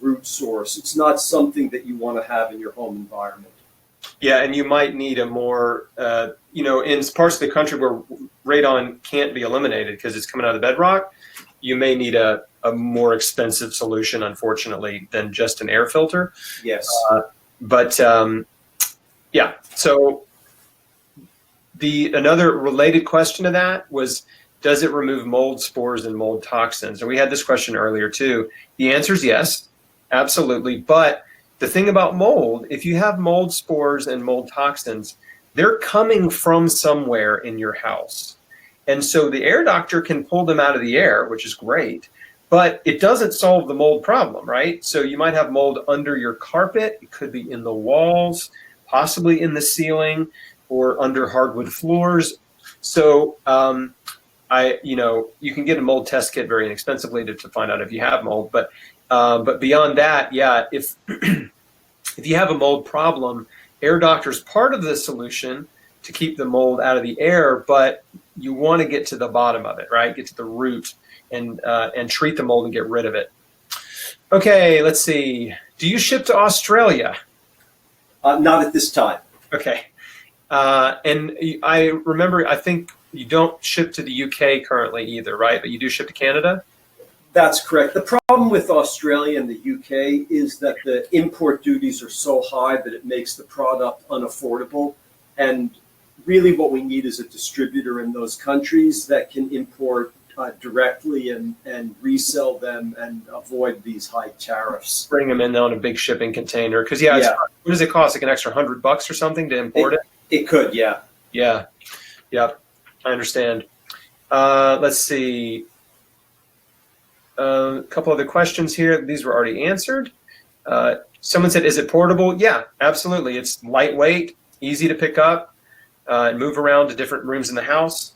root source. It's not something that you want to have in your home environment. Yeah, and you might need a more, in parts of the country where radon can't be eliminated because it's coming out of the bedrock, you may need a more expensive solution, unfortunately, than just an air filter. Yes. Yeah. So another related question to that was, does it remove mold spores and mold toxins? And we had this question earlier too. The answer is yes, absolutely. But the thing about mold, if you have mold spores and mold toxins, they're coming from somewhere in your house. And so the air doctor can pull them out of the air, which is great, but it doesn't solve the mold problem, right? So you might have mold under your carpet. It could be in the walls, possibly in the ceiling, or under hardwood floors. So you can get a mold test kit very inexpensively to find out if you have mold. But beyond that, yeah, if you have a mold problem, air doctor's part of the solution to keep the mold out of the air, but you want to get to the bottom of it, right? Get to the root and treat the mold and get rid of it. Okay, let's see. Do you ship to Australia? Not at this time. Okay. And I remember, I think you don't ship to the UK currently either, right? But you do ship to Canada? That's correct. The problem with Australia and the UK is that the import duties are so high that it makes the product unaffordable. And really what we need is a distributor in those countries that can import directly and resell them and avoid these high tariffs. Bring them in on a big shipping container. Because, what does it cost? Like an extra $100 or something to import it? It could, yeah. Yeah. Yep. I understand. Let's see. A couple other questions here. These were already answered. Someone said, is it portable? Yeah, absolutely. It's lightweight, easy to pick up, and move around to different rooms in the house.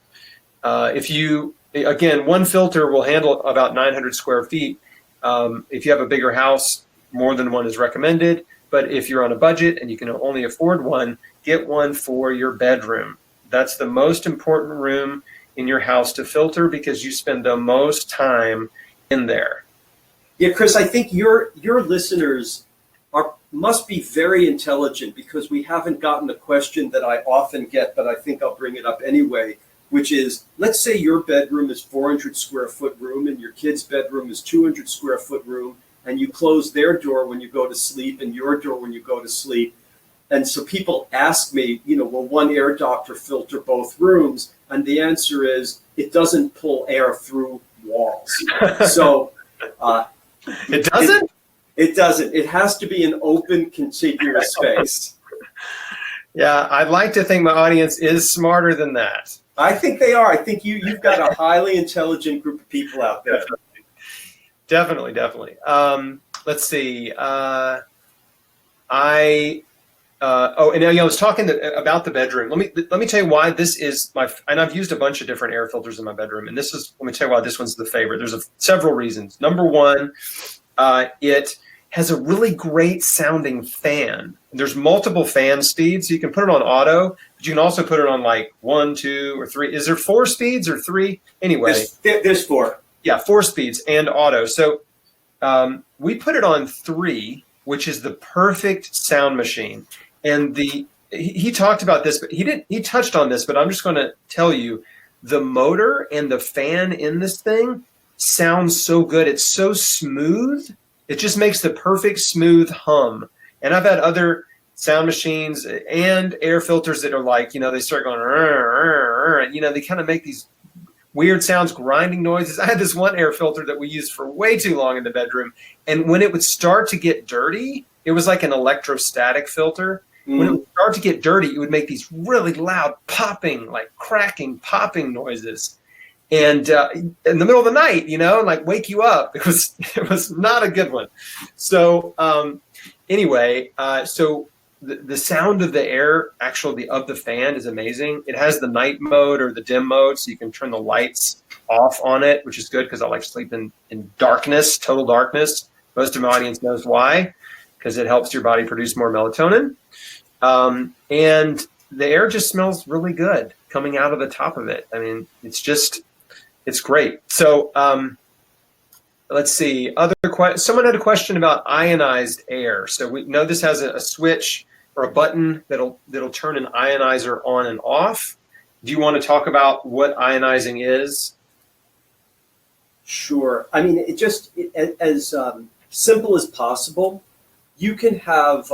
If you again, one filter will handle about 900 square feet. If you have a bigger house, more than one is recommended. But if you're on a budget and you can only afford one, get one for your bedroom. That's the most important room in your house to filter because you spend the most time in there. Yeah, Chris, I think your listeners must be very intelligent because we haven't gotten a question that I often get, but I think I'll bring it up anyway, which is, let's say your bedroom is 400 square foot room and your kid's bedroom is 200 square foot room, and you close their door when you go to sleep and your door when you go to sleep. And so people ask me, will one air doctor filter both rooms? And the answer is, it doesn't pull air through walls. So it doesn't? It doesn't. It has to be an open, contiguous space. Yeah, I'd like to think my audience is smarter than that. I think they are. I think you've got a highly intelligent group of people out there. Definitely. Let's see. And I was talking about the bedroom. Let me tell you why this is and I've used a bunch of different air filters in my bedroom, and let me tell you why this one's the favorite. There's several reasons. Number one, it has a really great sounding fan. There's multiple fan speeds, so you can put it on auto, but you can also put it on like 1, 2, or 3. Is there 4 speeds or 3? Anyway, there's 4. Yeah, 4 speeds and auto. So we put it on 3, which is the perfect sound machine. And he talked about this, but he touched on this, but I'm just going to tell you, the motor and the fan in this thing sounds so good. It's so smooth. It just makes the perfect smooth hum. And I've had other sound machines and air filters that are like, they start going, they kind of make these weird sounds, grinding noises. I had this one air filter that we used for way too long in the bedroom. And when it would start to get dirty, it was like an electrostatic filter. When it would start to get dirty, it would make these really loud popping, like cracking, popping noises. And in the middle of the night, like wake you up. It was not a good one. So anyway, so the sound of the air, actually of the fan, is amazing. It has the night mode or the dim mode, so you can turn the lights off on it, which is good because I like sleeping in darkness, total darkness. Most of my audience knows why, because it helps your body produce more melatonin. And the air just smells really good coming out of the top of it. I mean, it's great. So let's see. Someone had a question about ionized air. So we know this has a switch or a button that'll turn an ionizer on and off. Do you want to talk about what ionizing is? Sure. I mean, as simple as possible. You can have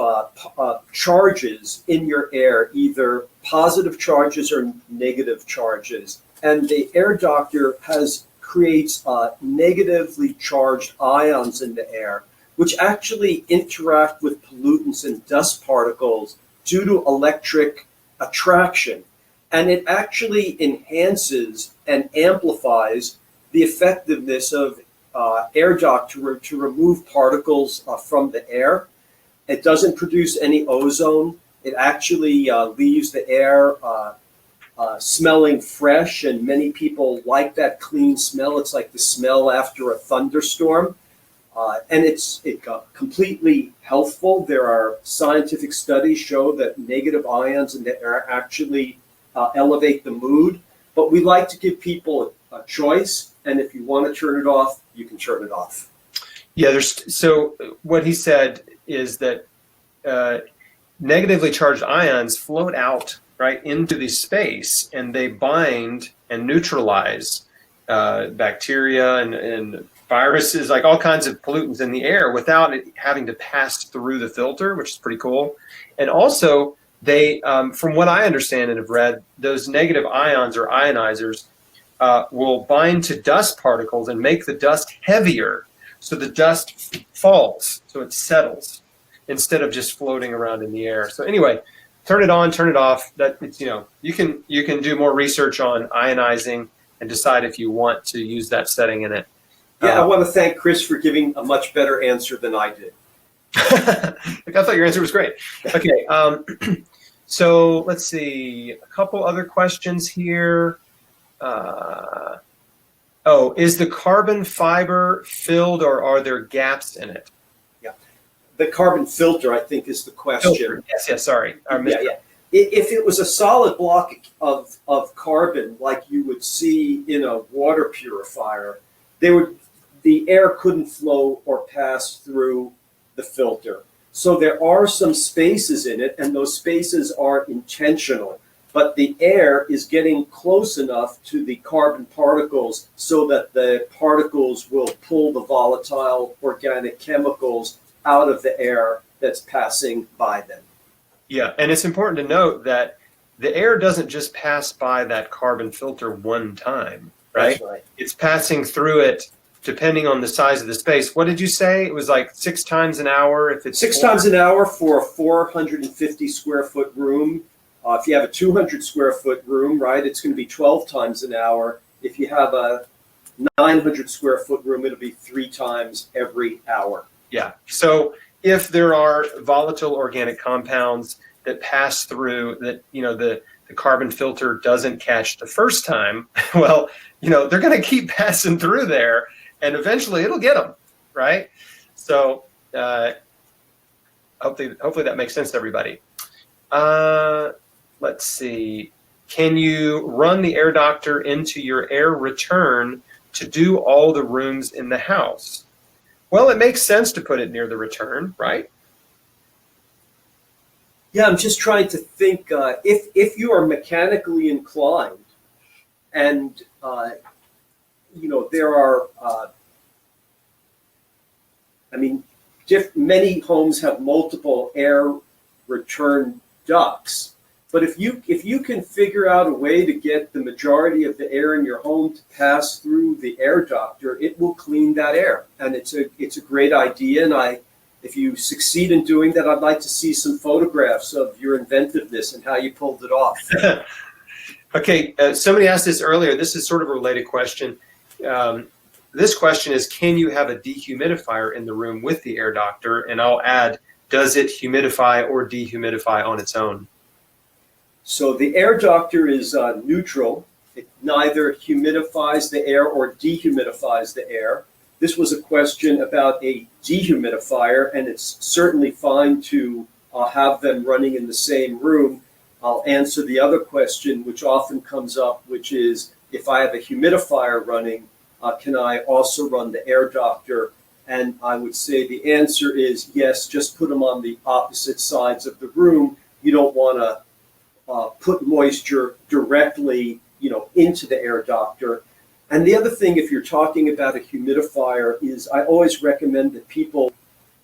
charges in your air, either positive charges or negative charges. And the air doctor creates negatively charged ions in the air, which actually interact with pollutants and dust particles due to electric attraction. And it actually enhances and amplifies the effectiveness of air duct to remove particles from the air. It doesn't produce any ozone. It actually leaves the air smelling fresh, and many people like that clean smell. It's like the smell after a thunderstorm. And it's completely healthful. There are scientific studies show that negative ions in the air actually elevate the mood. But we like to give people a choice, and if you want to turn it off, you can turn it off. Yeah, so what he said is that negatively charged ions float out right into the space, and they bind and neutralize bacteria and viruses, like all kinds of pollutants in the air without it having to pass through the filter, which is pretty cool. And also, they, from what I understand and have read, those negative ions or ionizers will bind to dust particles and make the dust heavier, so the dust falls, so it settles instead of just floating around in the air. So anyway, turn it on, turn it off. That it's, you can do more research on ionizing and decide if you want to use that setting in it. Yeah, I want to thank Chris for giving a much better answer than I did. I thought your answer was great. Okay, so let's see, a couple other questions here. Oh, is the carbon fiber filled or are there gaps in it? Yeah. The carbon filter, I think, is the question. Filter. Yes, sorry. Yeah. If it was a solid block of carbon like you would see in a water purifier, the air couldn't flow or pass through the filter. So there are some spaces in it, and those spaces are intentional. But the air is getting close enough to the carbon particles so that the particles will pull the volatile organic chemicals out of the air that's passing by them. Yeah, and it's important to note that the air doesn't just pass by that carbon filter one time, right? That's right. It's passing through it depending on the size of the space. What did you say? It was like 6 times an hour if it's 6 times an hour for a 450 square foot room. If you have a 200 square foot room, right, it's going to be 12 times an hour. If you have a 900 square foot room, it'll be 3 times every hour. Yeah. So if there are volatile organic compounds that pass through that, the carbon filter doesn't catch the first time, well, they're going to keep passing through there and eventually it'll get them, right? So hopefully that makes sense to everybody. Let's see. Can you run the air doctor into your air return to do all the rooms in the house? Well, it makes sense to put it near the return, right? Yeah, I'm just trying to think if you are mechanically inclined and, there are, many homes have multiple air return ducts. But if you can figure out a way to get the majority of the air in your home to pass through the air doctor, it will clean that air. And it's a great idea. And if you succeed in doing that, I'd like to see some photographs of your inventiveness and how you pulled it off. Okay, somebody asked this earlier. This is sort of a related question. This question is, can you have a dehumidifier in the room with the air doctor? And I'll add, does it humidify or dehumidify on its own? So the air doctor is neutral. It neither humidifies the air or dehumidifies the air. This was a question about a dehumidifier, and it's certainly fine to have them running in the same room. I'll answer the other question, which often comes up, which is, if I have a humidifier running, can I also run the air doctor? And I would say the answer is yes, just put them on the opposite sides of the room. You don't want to put moisture directly, into the air doctor. And the other thing, if you're talking about a humidifier, is I always recommend that people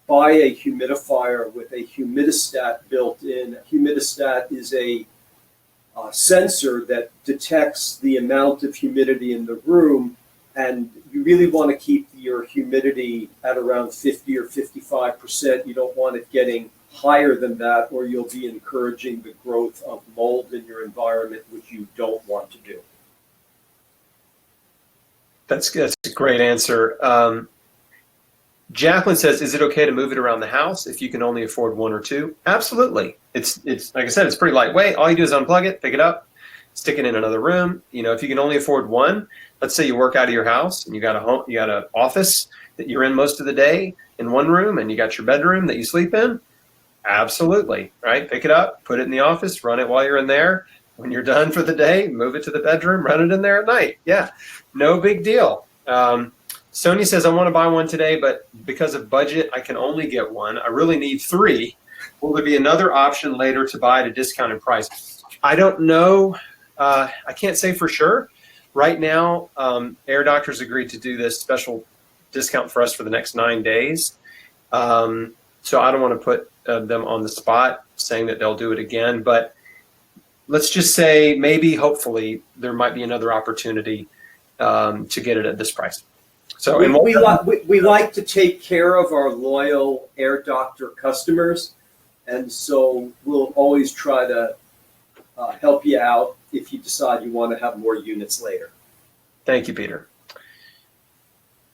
buy a humidifier with a humidistat built in. A humidistat is a sensor that detects the amount of humidity in the room, and you really want to keep your humidity at around 50 or 55%. You don't want it getting higher than that, or you'll be encouraging the growth of mold in your environment, which you don't want to do. That's a great answer. Jacqueline says, is it okay to move it around the house if you can only afford 1 or 2? Absolutely. It's like I said, it's pretty lightweight. All you do is unplug it, pick it up, stick it in another room. If you can only afford 1, let's say you work out of your house and you got an office that you're in most of the day in one room, and you got your bedroom that you sleep in. Absolutely, right? Pick it up, put it in the office, run it while you're in there. When you're done for the day, move it to the bedroom, run it in there at night. Yeah, no big deal. Sonia says, I want to buy one today, but because of budget, I can only get 1. I really need 3. Will there be another option later to buy at a discounted price? I don't know. I can't say for sure. Right now, Air Doctors agreed to do this special discount for us for the next 9 days. So I don't want to put them on the spot saying that they'll do it again, but let's just say maybe, hopefully, there might be another opportunity to get it at this price. So we like to take care of our loyal Air Doctor customers, and so we'll always try to help you out if you decide you want to have more units later. Thank you, Peter.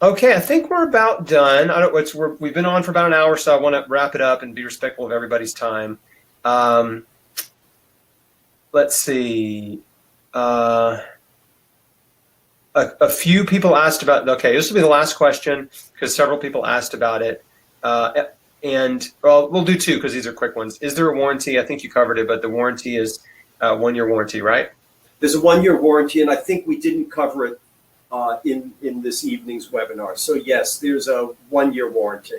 Okay, I think we're about done. We've been on for about an hour, so I want to wrap it up and be respectful of everybody's time. Let's see. A few people asked about, okay, this will be the last question because several people asked about it. And well, we'll do two because these are quick ones. Is there a warranty? I think you covered it, but the warranty is 1 year warranty, right? There's a 1 year warranty, and I think we didn't cover it in this evening's webinar. So yes, there's a 1 year warranty.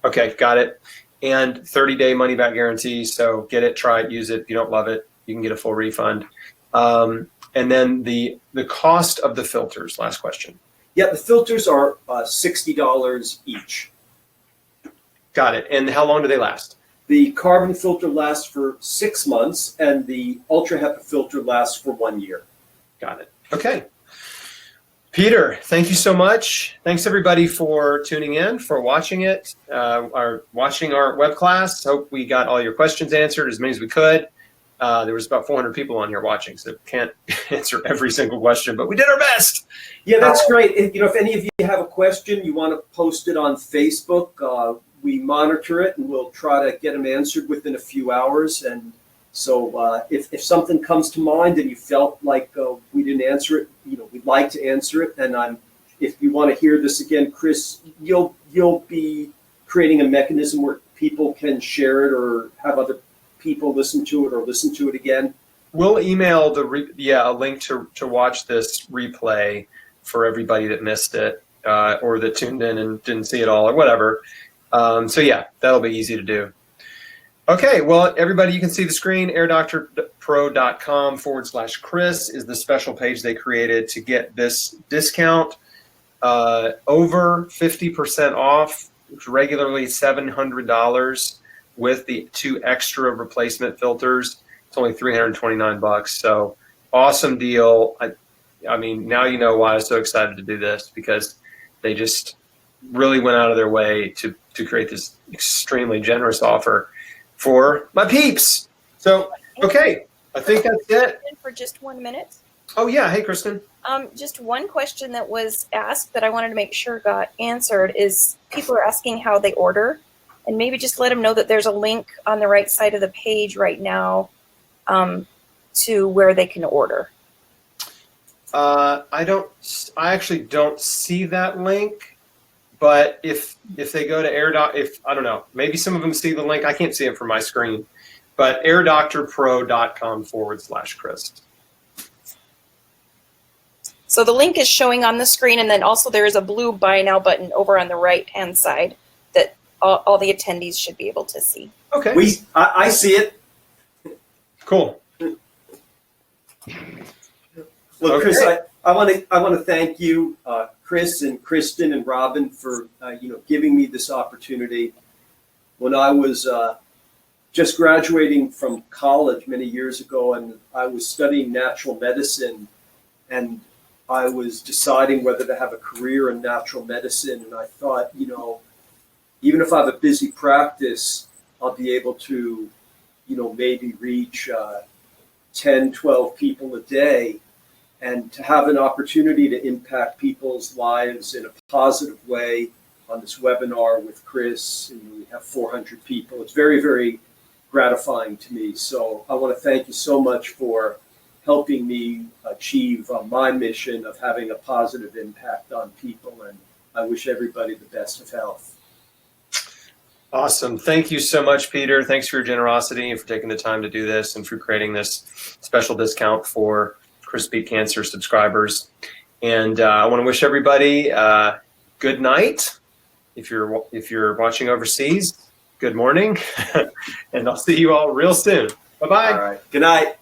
Okay, got it. And 30-day money back guarantee. So get it, try it, use it. If you don't love it, you can get a full refund. And then the cost of the filters, last question. Yeah, the filters are $60 each. Got it. And how long do they last? The carbon filter lasts for 6 months, and the Ultra HEPA filter lasts for 1 year. Got it. Okay. Peter, thank you so much. Thanks everybody for tuning in, for watching it, watching our web class. Hope we got all your questions answered, as many as we could. There was about 400 people on here watching, so can't answer every single question, but we did our best. Yeah, that's great. If any of you have a question, you want to post it on Facebook, we monitor it and we'll try to get them answered within a few hours. And so if something comes to mind and you felt like we didn't answer it, we'd like to answer it. And if you want to hear this again, Chris, you'll be creating a mechanism where people can share it or have other people listen to it or listen to it again. We'll email a link to watch this replay for everybody that missed it or that tuned in and didn't see it all or whatever. So yeah, that'll be easy to do. Okay, well, everybody, you can see the screen. airdoctorpro.com/Chris is the special page they created to get this discount over 50% off, which is regularly $700 with the 2 extra replacement filters. It's only $329. So awesome deal. I mean, now you know why I was so excited to do this, because they just really went out of their way to create this extremely generous offer for my peeps. So, okay, I think that's it. For just 1 minute. Oh yeah, hey Kristen. Just one question that was asked that I wanted to make sure got answered is people are asking how they order, and maybe just let them know that there's a link on the right side of the page right now to where they can order. I actually don't see that link. But if they go to I don't know, maybe some of them see the link. I can't see it from my screen. But airdoctorpro.com/Chris. So the link is showing on the screen, and then also there is a blue Buy Now button over on the right-hand side that all the attendees should be able to see. Okay. I see it. Cool. Well, Chris, Okay. I want to thank you, Chris and Kristen and Robin, for giving me this opportunity. When I was just graduating from college many years ago, and I was studying natural medicine, and I was deciding whether to have a career in natural medicine, and I thought, even if I have a busy practice, I'll be able to, maybe reach 10, 12 people a day. And to have an opportunity to impact people's lives in a positive way on this webinar with Chris, and we have 400 people. It's very, very gratifying to me. So I want to thank you so much for helping me achieve my mission of having a positive impact on people. And I wish everybody the best of health. Awesome. Thank you so much, Peter. Thanks for your generosity and for taking the time to do this and for creating this special discount for Chris Beat Cancer subscribers. And I want to wish everybody good night. If you're watching overseas, good morning. And I'll see you all real soon. Bye-bye. All right. Good night.